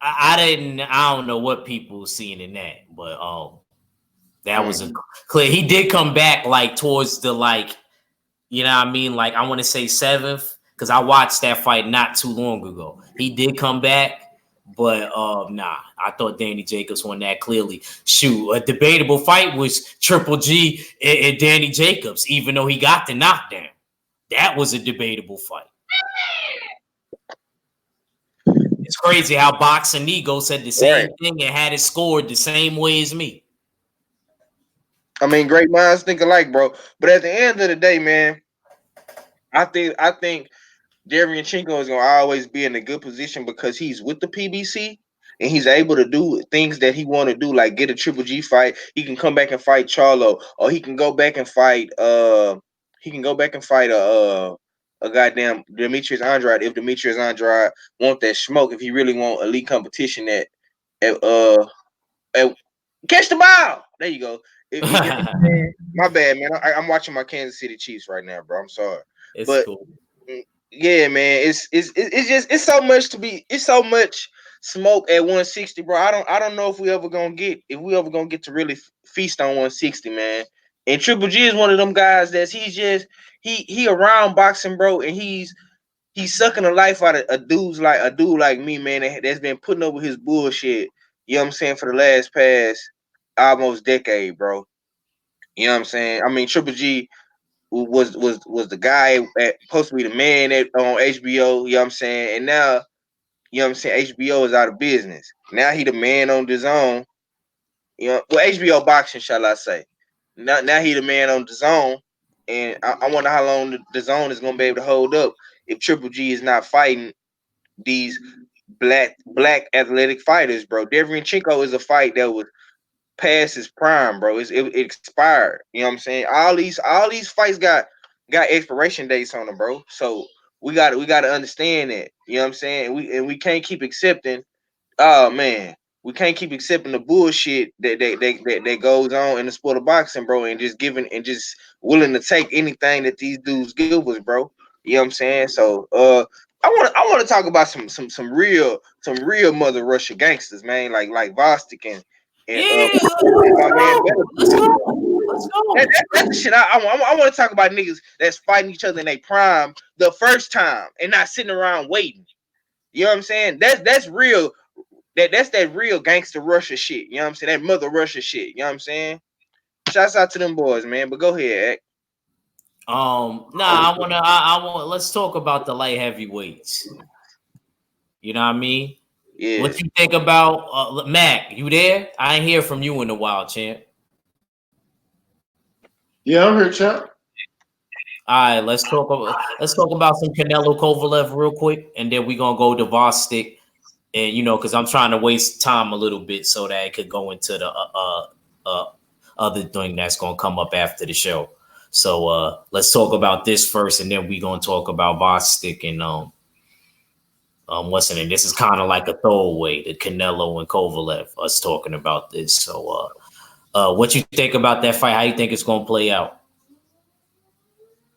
don't know what people seeing in that, but that was a clear. He did come back like towards the you know what I mean? Like I want to say 7th, because I watched that fight not too long ago. He did come back, but nah, I thought Danny Jacobs won that clearly. Shoot, a debatable fight was Triple G and Danny Jacobs, even though he got the knockdown. That was a debatable fight. It's crazy how Boxing Ego said the same thing and had it scored the same way as me. I mean, great minds think alike, bro. But at the end of the day, man, I think Derevyanchenko is gonna always be in a good position because he's with the PBC and he's able to do things that he want to do, like get a Triple G fight. He can come back and fight Charlo, or he can go back and fight. A goddamn Demetrius Andrade if Demetrius Andrade want that smoke. If he really want elite competition at catch the ball. There you go. My bad, man. I'm watching my Kansas City Chiefs right now, bro. I'm sorry. It's cool. Yeah, man. It's so much to be. It's so much smoke at 160, bro. I don't know if we ever gonna get to really feast on 160, man. And Triple G is one of them guys that's he around boxing, bro, and he's sucking the life out of a dude like me, man, that's been putting up with his bullshit. You know what I'm saying, for the last past almost decade, bro. You know what I'm saying? I mean, Triple G was the guy supposed to be the man on HBO, you know what I'm saying? And now, you know what I'm saying, HBO is out of business. Now he the man on DAZN. You know, well, HBO boxing, shall I say. Now he the man on DAZN. And I wonder how long the zone is gonna be able to hold up if Triple G is not fighting these black athletic fighters, bro. Derevyanchenko is a fight that was past his prime, bro. It expired. You know what I'm saying? All these fights got expiration dates on them, bro. So we got to understand that. You know what I'm saying? And we can't keep accepting. Oh man, we can't keep accepting the bullshit that goes on in the sport of boxing, bro, and just willing to take anything that these dudes give us, bro. You know what I'm saying? So I want to talk about some real Mother Russia gangsters, man, like Vostik and my man Let's go. That's the shit I want to talk about, niggas that's fighting each other in their prime the first time and not sitting around waiting. You know what I'm saying? That's real. That's that real gangster Russia shit. You know what I'm saying? That Mother Russia shit. You know what I'm saying? Shouts out to them boys, man. But go ahead, Ak. I want let's talk about the light heavyweights. You know what I mean? Yeah. What you think about Mac? You there? I ain't hear from you in a while, champ. Yeah, I'm here, champ. All right, let's talk about some Canelo Kovalev real quick, and then we're gonna go to Vostik, and because I'm trying to waste time a little bit so that it could go into the other thing that's gonna come up after the show. So let's talk about this first, and then we're gonna talk about Vostik and what's in it. This is kind of like a throwaway, the Canelo and Kovalev, us talking about this. So what you think about that fight? How you think it's gonna play out?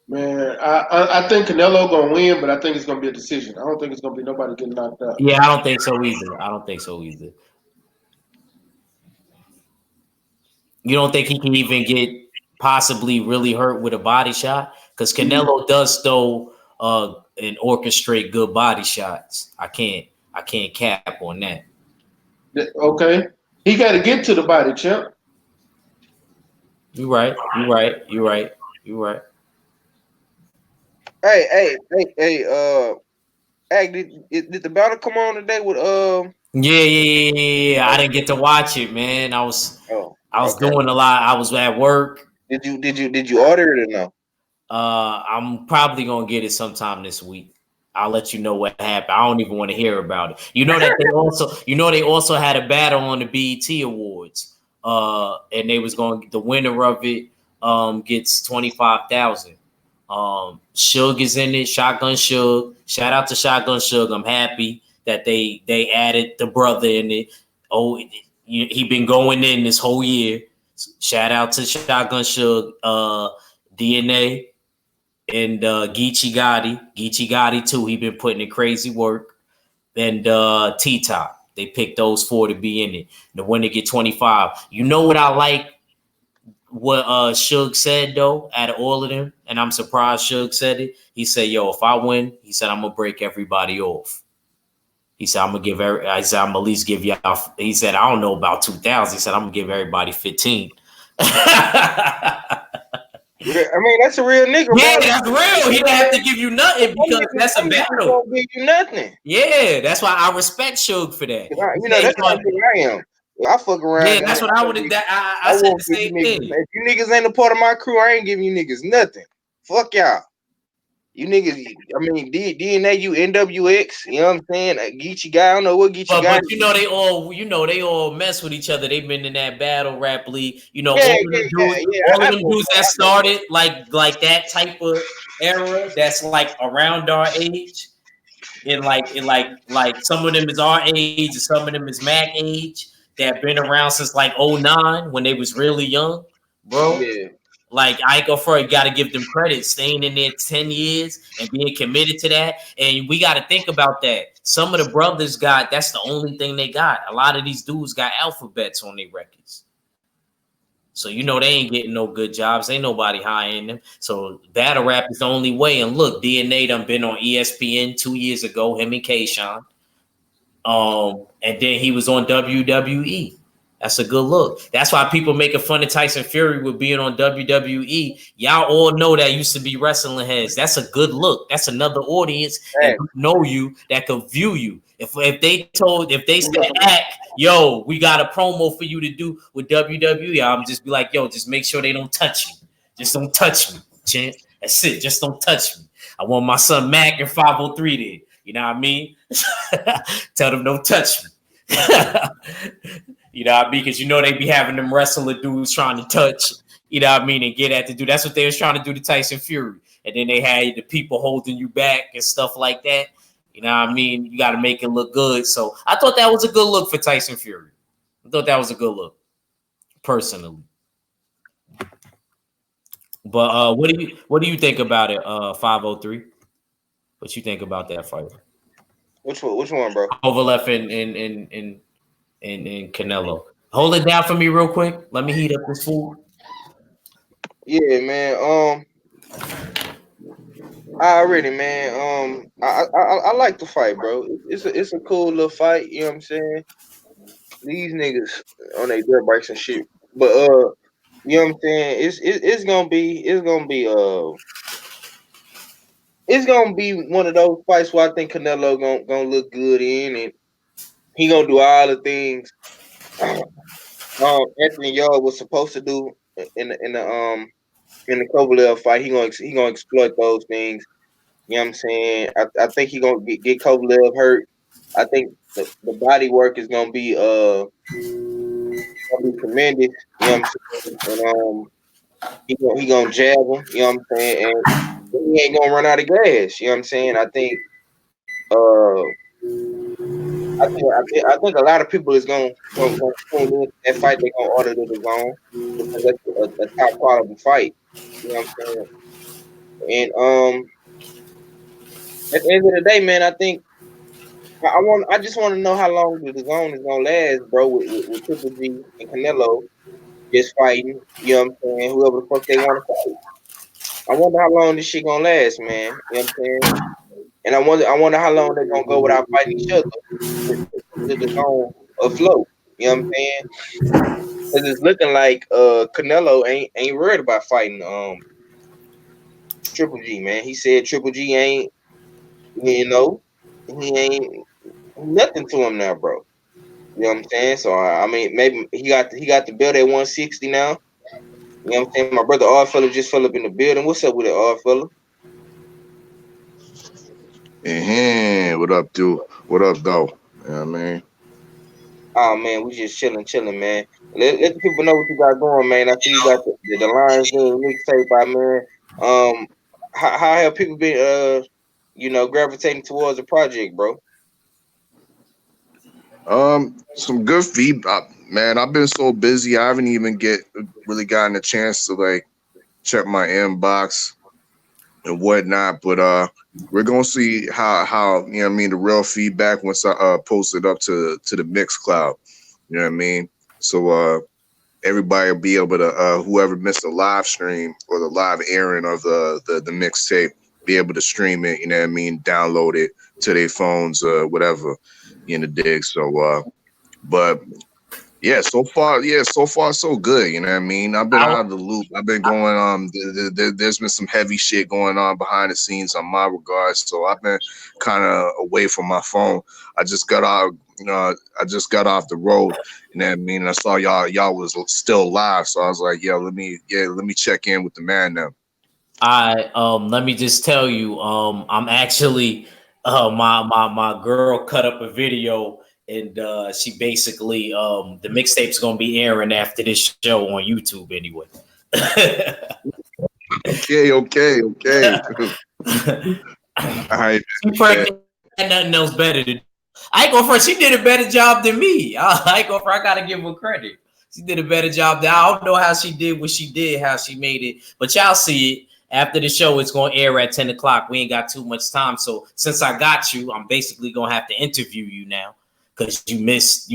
Man, I think Canelo gonna win, but I think it's gonna be a decision. I don't think it's gonna be nobody getting knocked out. Yeah, I don't think so either. I don't think so either. You don't think he can even get possibly really hurt with a body shot? Because Canelo does throw and orchestrate good body shots. I can't cap on that. Okay, he got to get to the body, champ. You're right. You're right. You're right. You're right. Hey, did the battle come on today with Yeah. I didn't get to watch it, man. Oh, I was okay. doing a lot. I was at work. Did you order it or no? I'm probably gonna get it sometime this week. I'll let you know what happened. I don't even want to hear about it. You know that they also had a battle on the BET Awards. And they was going the winner of it gets 25,000. Suge is in it, Shotgun Suge. Shout out to Shotgun Suge. I'm happy that they added the brother in it. Oh, he been going in this whole year. Shout out to Shotgun Suge, DNA, and Geechee Gotti too. He been putting in crazy work. And T-Top. They picked those four to be in it. The winner get 25. You know what I like? What Suge said though, out of all of them, and I'm surprised Suge said it. He said, "Yo, if I win, he said I'm gonna break everybody off." He said, "I'm gonna at least give y'all." He said, "I don't know about 2,000." He said, "I'm gonna give everybody 15." I mean, that's a real nigga, Yeah, bro. that's real. He didn't have to give you nothing because that's a battle. Don't give you nothing. Yeah, that's why I respect Suge for that. You know, that's how I am. I fuck around. Yeah, that's what I would have. I said the same thing. If you niggas ain't a part of my crew, I ain't giving you niggas nothing. Fuck y'all. You niggas, I mean, DNA, you NWX, you know what I'm saying? Geechee guy, I don't know what Geechee guy. But they all mess with each other. They've been in that battle rap league. All of them dudes that started like that type of era that's like around our age. And like some of them is our age and some of them is Mac age that been around since like 09 when they was really young, bro. Yeah. Like I ain't go for it. Got to give them credit, staying in there 10 years and being committed to that. And we got to think about that. Some of the brothers that's the only thing they got. A lot of these dudes got alphabets on their records. So they ain't getting no good jobs. Ain't nobody hiring them. So battle rap is the only way. And look, DNA done been on ESPN 2 years ago, him and K-Shine. And then he was on WWE. That's a good look. That's why people making fun of Tyson Fury with being on WWE. Y'all all know that used to be wrestling heads. That's a good look. That's another audience that know you, that could view you. If they said, act, yo, we got a promo for you to do with WWE, I'm just be like, yo, just make sure they don't touch you. Just don't touch me, champ. That's it. Just don't touch me. I want my son Mac and 503 there. You know what I mean? Tell them don't touch me. You know what I mean? Because they be having them wrestler dudes trying to touch, you know what I mean, and get at the dude. That's what they was trying to do to Tyson Fury. And then they had the people holding you back and stuff like that. You know what I mean? You got to make it look good. So I thought that was a good look for Tyson Fury. I thought that was a good look, personally. But what do you think about it, 503? What you think about that fight? Which one, bro? Kovalev and Canelo. Hold it down for me real quick. Let me heat up this food. Yeah, man. I like the fight, bro. It's a cool little fight. You know what I'm saying? These niggas on their dirt bikes and shit. But you know what I'm saying? It's gonna be one of those fights where I think Canelo gonna look good in, and he gonna do all the things Anthony Yarde was supposed to do in the Kovalev fight. He gonna exploit those things. You know what I'm saying? I think he gonna get Kovalev hurt. I think the body work is gonna be tremendous. You know what I'm saying? And he gonna jab him. You know what I'm saying? And he ain't gonna run out of gas. You know what I'm saying? I think a lot of people is gonna tune in that fight. They're gonna order the zone because that's a top quality fight. You know what I'm saying? And at the end of the day, man, I think I just want to know how long the zone is gonna last, bro. With Triple G and Canelo just fighting. You know what I'm saying? Whoever the fuck they want to fight. I wonder how long this shit gonna last, man. You know what I'm saying? And I wonder how long they're gonna go without fighting each other to the zone afloat. You know what I'm saying? Because it's looking like Canelo ain't worried about fighting Triple G, man. He said Triple G ain't, you know, he ain't nothing to him now, bro. You know what I'm saying? So I mean, maybe he got the belt at 160 now. You know what I'm saying? My brother Oddfellow just fell up in the building. What's up with it, Oddfellow? What up, dude? What up, though? You know what I mean? Oh man, we just chilling, man. Let the people know what you got going, man. I see you got the Lions Den mixtape by man. How have people been gravitating towards the project, bro? Some good feedback, man. I've been so busy, I haven't even really gotten a chance to like check my inbox and whatnot. But we're gonna see how you know what I mean, the real feedback once I post it up to the Mixcloud. You know what I mean? So everybody will be able to whoever missed the live stream or the live airing of the mixtape, be able to stream it, you know what I mean, download it to their phones, whatever, in the dig. So but yeah, so far so good. You know what I mean? I've been out of the loop. I've been going. There's been some heavy shit going on behind the scenes on my regards. So I've been kind of away from my phone. I just got out. I just got off the road. You know what I mean? And I saw y'all was still live. So I was like, let me check in with the man now. Let me just tell you, I'm actually my girl cut up a video. And she basically, the mixtape's gonna be airing after this show on YouTube anyway. Okay. All right. She pregnant, and nothing else better to do. I ain't going for. She did a better job than me. I ain't going for. I gotta give her credit. She did a better job. I don't know how she did what she did, how she made it, but y'all see it. After the show, it's going to air at 10 o'clock. We ain't got too much time. So since I got you, I'm basically going to have to interview you now because you missed,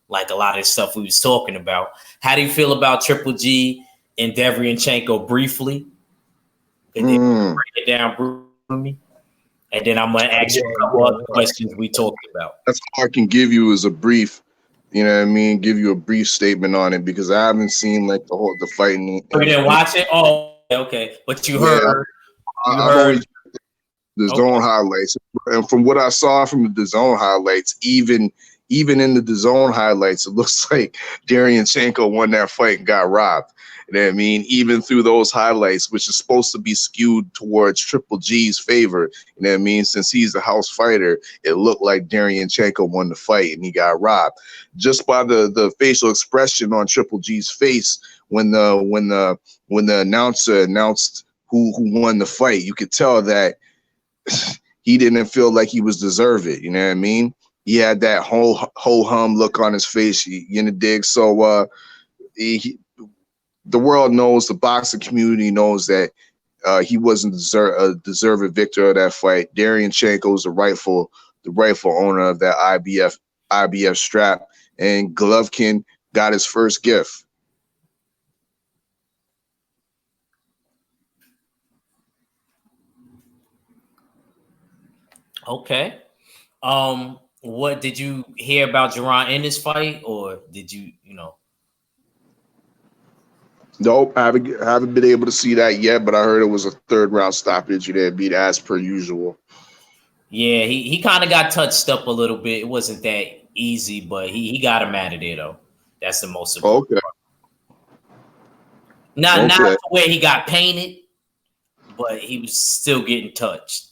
like a lot of the stuff we was talking about. How do you feel about Triple G and Derevyanchenko briefly? Break it down for me. And then I'm going to ask you a couple other questions we talked about. That's all I can give you is a brief, you know what I mean? Give you a brief statement on it because I haven't seen like the fighting. You didn't watch it? Oh, okay. But you heard. I've only the zone highlights. And from what I saw from the zone highlights, even in the zone highlights, it looks like Derevyanchenko won that fight and got robbed. You know what I mean? Even through those highlights, which is supposed to be skewed towards Triple G's favor, you know what I mean? Since he's the house fighter, it looked like Derevyanchenko won the fight and he got robbed. Just by the facial expression on Triple G's face when the announcer announced who won the fight, you could tell that he didn't feel like he was deserved it. You know what I mean? He had that whole hum look on his face. You know, dig. So the world knows, the boxing community knows that he wasn't a deserved victor of that fight. Derevyanchenko is the rightful owner of that IBF strap, and Golovkin got his first gift. Okay. What did you hear about Jarron Ennis fight, or did you Nope, I haven't been able to see that yet, but I heard it was a 3rd round stoppage. You didn't beat as per usual. Yeah, he kind of got touched up a little bit. It wasn't that easy, but he got him out of there though. That's the most important part. Not to where he got painted, but he was still getting touched.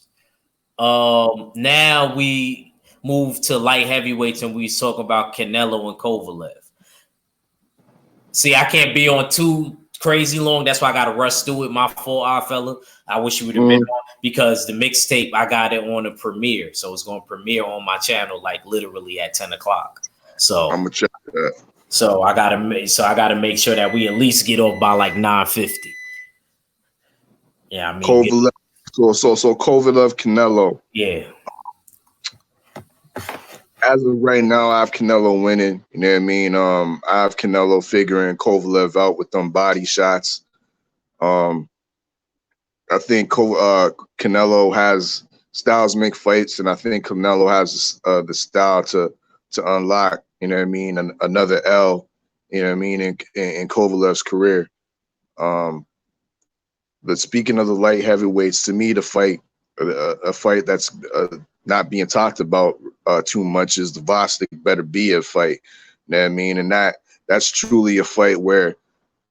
Now we move to light heavyweights, and we talk about Canelo and Kovalev. See, I can't be on too crazy long. That's why I got to rush through it. My fault, fella. I wish you would have been on because the mixtape, I got it on a premiere. So it's going to premiere on my channel like literally at 10 o'clock. So I'm going to check that. So I got to make sure that we at least get off by like 9:50. Yeah, I mean, So Kovalev Canelo. Yeah. As of right now, I have Canelo winning. You know what I mean? I have Canelo figuring Kovalev out with them body shots. I think Canelo has styles make fights, and I think Canelo has the style to unlock. You know what I mean? Another L. You know what I mean? In Kovalev's career. But speaking of the light heavyweights, to me, the fight, a fight that's not being talked about too much is the Vostok better be a fight. You know what I mean? And that's truly a fight where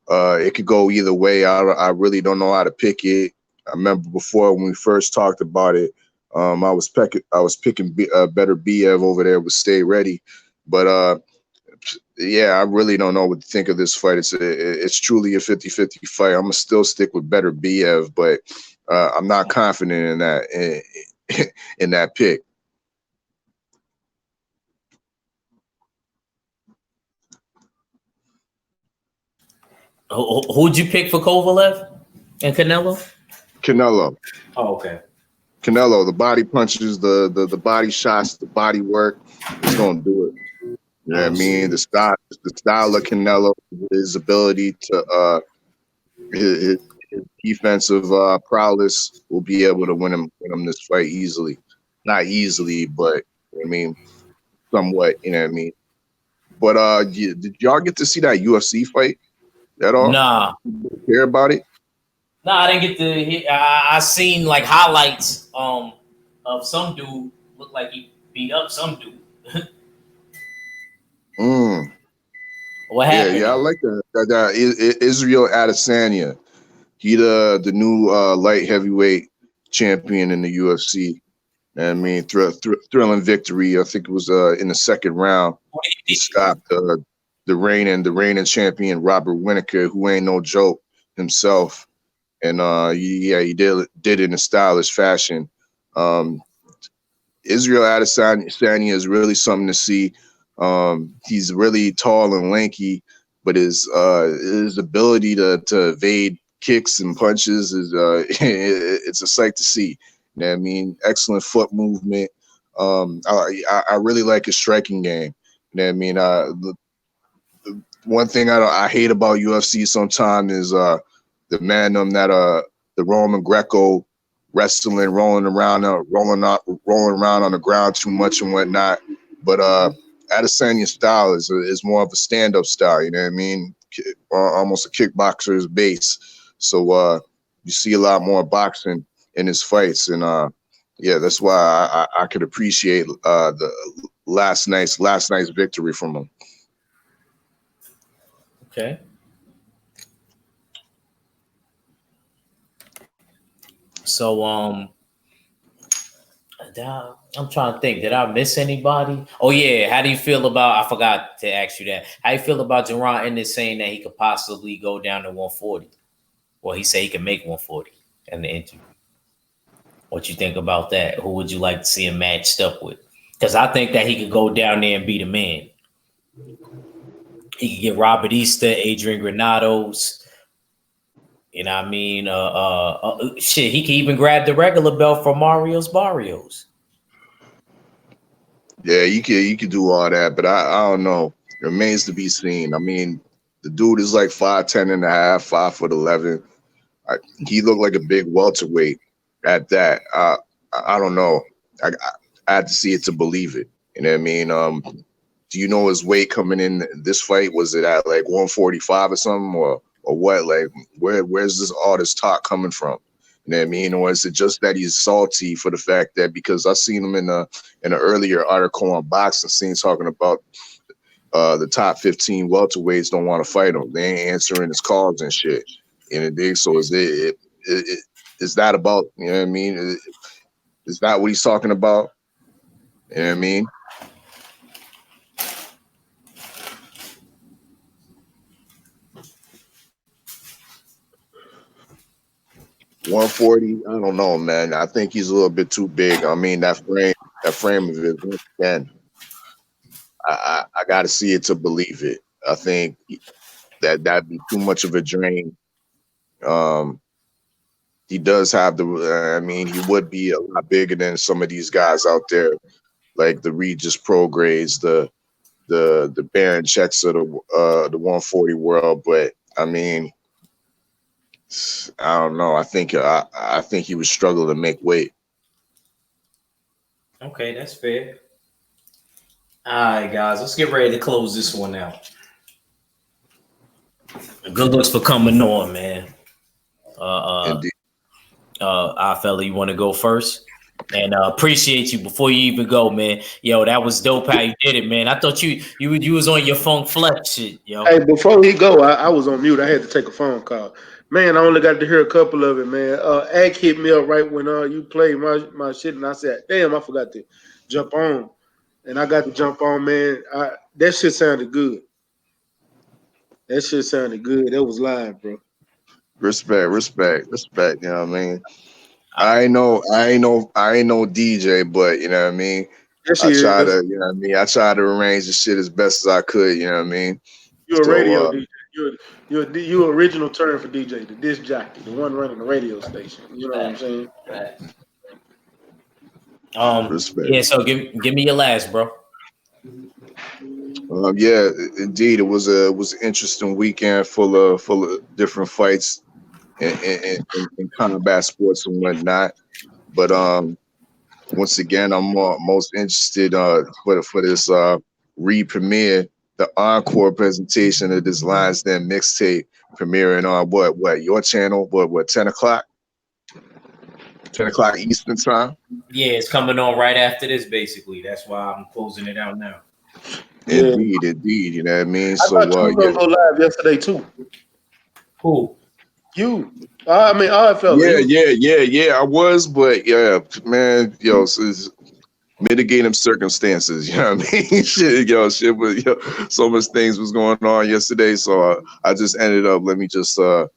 it could go either way. I really don't know how to pick it. I remember before when we first talked about it, I was picking better Biev over there with Stay Ready, but yeah, I really don't know what to think of this fight. It's truly a 50-50 fight. I'm gonna still stick with better Biev, but I'm not confident in that in that pick. Who'd you pick for Kovalev and Canelo? Canelo. Oh, okay. Canelo, the body punches, the body shots, the body work, it's gonna do it. You know what I mean? The style of Canelo, his ability to his defensive prowess will be able to win him this fight easily. Not easily, but I mean somewhat, you know what I mean? But did y'all get to see that UFC fight at all? Nah. Hear about it? Nah, I didn't get to hear. I seen like highlights of some dude looked like he beat up some dude. What happened? Yeah, I like that Israel Adesanya. He the new light heavyweight champion in the UFC. I mean, thrilling victory. I think it was in the second round. He stopped the reigning champion Robert Whittaker, who ain't no joke himself. And he did it in a stylish fashion. Israel Adesanya is really something to see. He's really tall and lanky, but his ability to evade kicks and punches is it's a sight to see. You know what I mean? Excellent foot movement. I really like his striking game. You know what I mean? The one thing I hate about UFC sometimes is the mandem that the Roman Greco wrestling, rolling around on the ground too much and whatnot. But Adesanya's style is more of a stand-up style. You know what I mean? Almost a kickboxer's base. So you see a lot more boxing in his fights, and yeah, that's why I could appreciate the last night's victory from him. Okay. So I'm trying to think. Did I miss anybody? Oh yeah. How do you feel about? I forgot to ask you that. How you feel about Jarron Ennis saying that he could possibly go down to 140? Well, he said he can make 140 in the interview. What you think about that? Who would you like to see him matched up with? Because I think that he could go down there and be the man. He could get Robert Easter, Adrian Granados. You know what I mean? Shit, he can even grab the regular belt from Mario's Barrios. Yeah, you could do all that, but I don't know. It remains to be seen. I mean, the dude is like 5'10" and a half, 5'11". He looked like a big welterweight at that. I don't know. I had to see it to believe it. You know what I mean? Do you know his weight coming in this fight? Was it at like 145 or something, or what? Like, where's all this talk coming from? You know what I mean? Or is it just that he's salty for the fact that because I seen him in an earlier article on Boxing Scene talking about the top 15 welterweights don't want to fight him. They ain't answering his calls and shit. So is that about, you know what I mean? Is that what he's talking about? You know what I mean? $140, I don't know, man. I think he's a little bit too big. I mean, that frame of his, again, I got to see it to believe it. I think that'd be too much of a drain. he does have the. I mean, he would be a lot bigger than some of these guys out there, like the Regis Progrades, the Baron Checks of the 140 world. But I mean, I don't know. I think he would struggle to make weight. Okay, that's fair. All right, guys, let's get ready to close this one out. Good looks for coming on, man. Indeed. Our fella, you want to go first? And appreciate you before you even go, man. Yo, that was dope how you did it, man. I thought you was on your Funk Flex shit, yo. Hey, before he go, I was on mute. I had to take a phone call. Man, I only got to hear a couple of it, man. Ag hit me up right when you played my shit, and I said, damn, I forgot to jump on. And I got to jump on, man. That shit sounded good. That shit sounded good. That was live, bro. Respect. You know what I mean? I ain't no DJ, but you know what I mean. Yes, I he try is. to, you know what I mean. I try to arrange the shit as best as I could. You know what I mean. You're a radio So DJ. You're original term for DJ, the disc jockey, the one running the radio station. You know what I'm saying? respect. Yeah. So give me your last, bro. Yeah, indeed, it was an interesting weekend full of different fights in combat sports and whatnot. But once again, I'm most interested for this re-premiere, the encore presentation of this Lions Den mixtape premiering on what your channel? What 10 o'clock? 10 o'clock Eastern time. Yeah, it's coming on right after this. Basically, that's why I'm closing it out now. Indeed. You know what I mean. I So thought you were gonna go live yesterday too. Who? You. I mean, all fella. Yeah. I was, but yeah, man, yo, mitigating circumstances. You know what I mean? shit was, so much things was going on yesterday, so I just ended up let me just do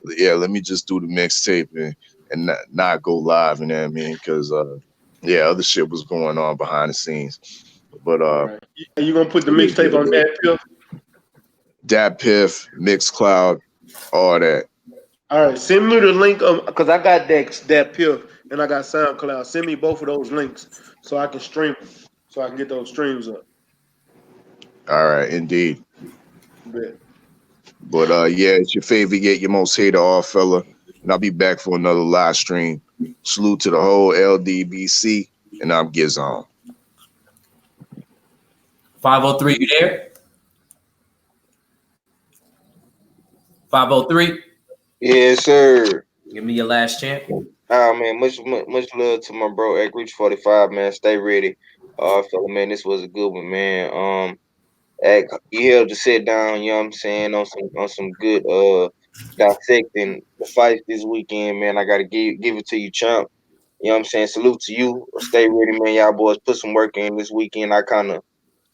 the mixtape and not go live. You know what I mean? Because other shit was going on behind the scenes. But Right. Are you gonna put the mixtape on that pill? Dat Piff, Mixcloud, all that. All right, send me the link because I got that pill and I got SoundCloud. Send me both of those links so I can stream them, so I can get those streams up. All right, indeed. Bet. But it's your favorite yet your most hated off fella, and I'll be back for another live stream. Salute to the whole LDBC, and I'm Gizon. 503, you there? 503. Yes, sir. Give me your last chance. Man, much love to my bro at Reach 45, man. Stay ready. Fella, man, this was a good one, man. You have to sit down, you know what I'm saying, on some good dissecting the fights this weekend, man. I gotta give it to you, champ. You know what I'm saying? Salute to you. Stay ready, man. Y'all boys put some work in this weekend. I kinda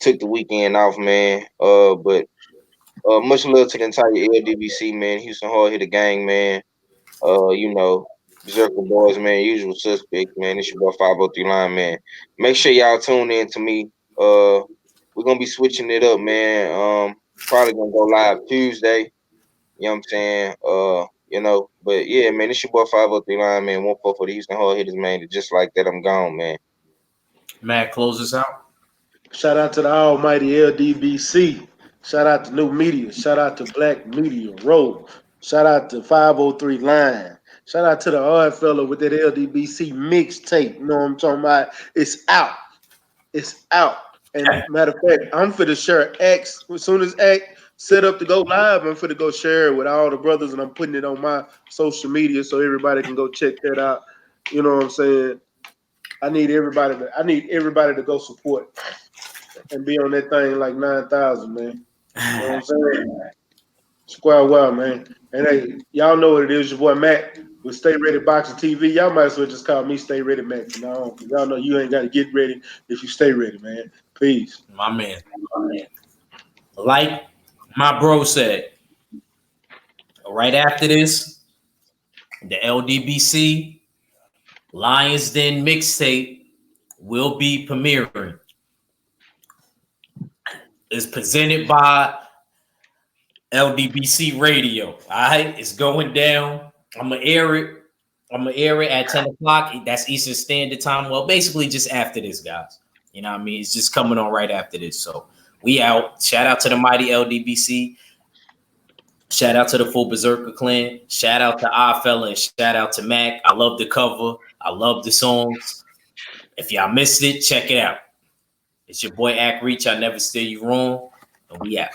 took the weekend off, man. But much love to the entire LDBC, man. Houston Hard Hitter Gang, man. Berserker Boys, man. Usual suspect, man. It's your boy 503 Line, man. Make sure y'all tune in to me. We're gonna be switching it up, man. Probably gonna go live Tuesday. You know what I'm saying? But yeah, man, it's your boy 503 Line, man. 1-4 for the Houston Hard Hitters, man. Just like that, I'm gone, man. Matt, close us out. Shout out to the almighty LDBC. Shout out to New Media. Shout out to Black Media Road. Shout out to 503 Line. Shout out to the hard fella with that LDBC mixtape. You know what I'm talking about? It's out. It's out. And matter of fact, I'm for the share X. As soon as X set up to go live, I'm for to go share it with all the brothers, and I'm putting it on my social media so everybody can go check that out. You know what I'm saying? I need everybody to go support and be on that thing like 9,000, man. You know what I'm saying? Square well, man. And hey, y'all know what it is. Your boy Matt with Stay Ready Boxing TV. Y'all might as well just call me Stay Ready Matt from now on. Y'all know you ain't got to get ready if you stay ready, man. Peace. My man. Like my bro said, right after this, the LDBC Lions Den mixtape will be premiering. It's presented by LDBC Radio. All right, it's going down. I'm gonna air it I'm gonna air it at 10 o'clock. That's Eastern Standard Time. Well, basically just after this, guys. You know what I mean? It's just coming on right after this. So we out. Shout out to the mighty LDBC. Shout out to the full Berserker clan. Shout out to Fella and shout out to Mac. I love the cover. I love the songs. If y'all missed it, check it out. It's your boy Ack Reach. I never steer you wrong. And we out.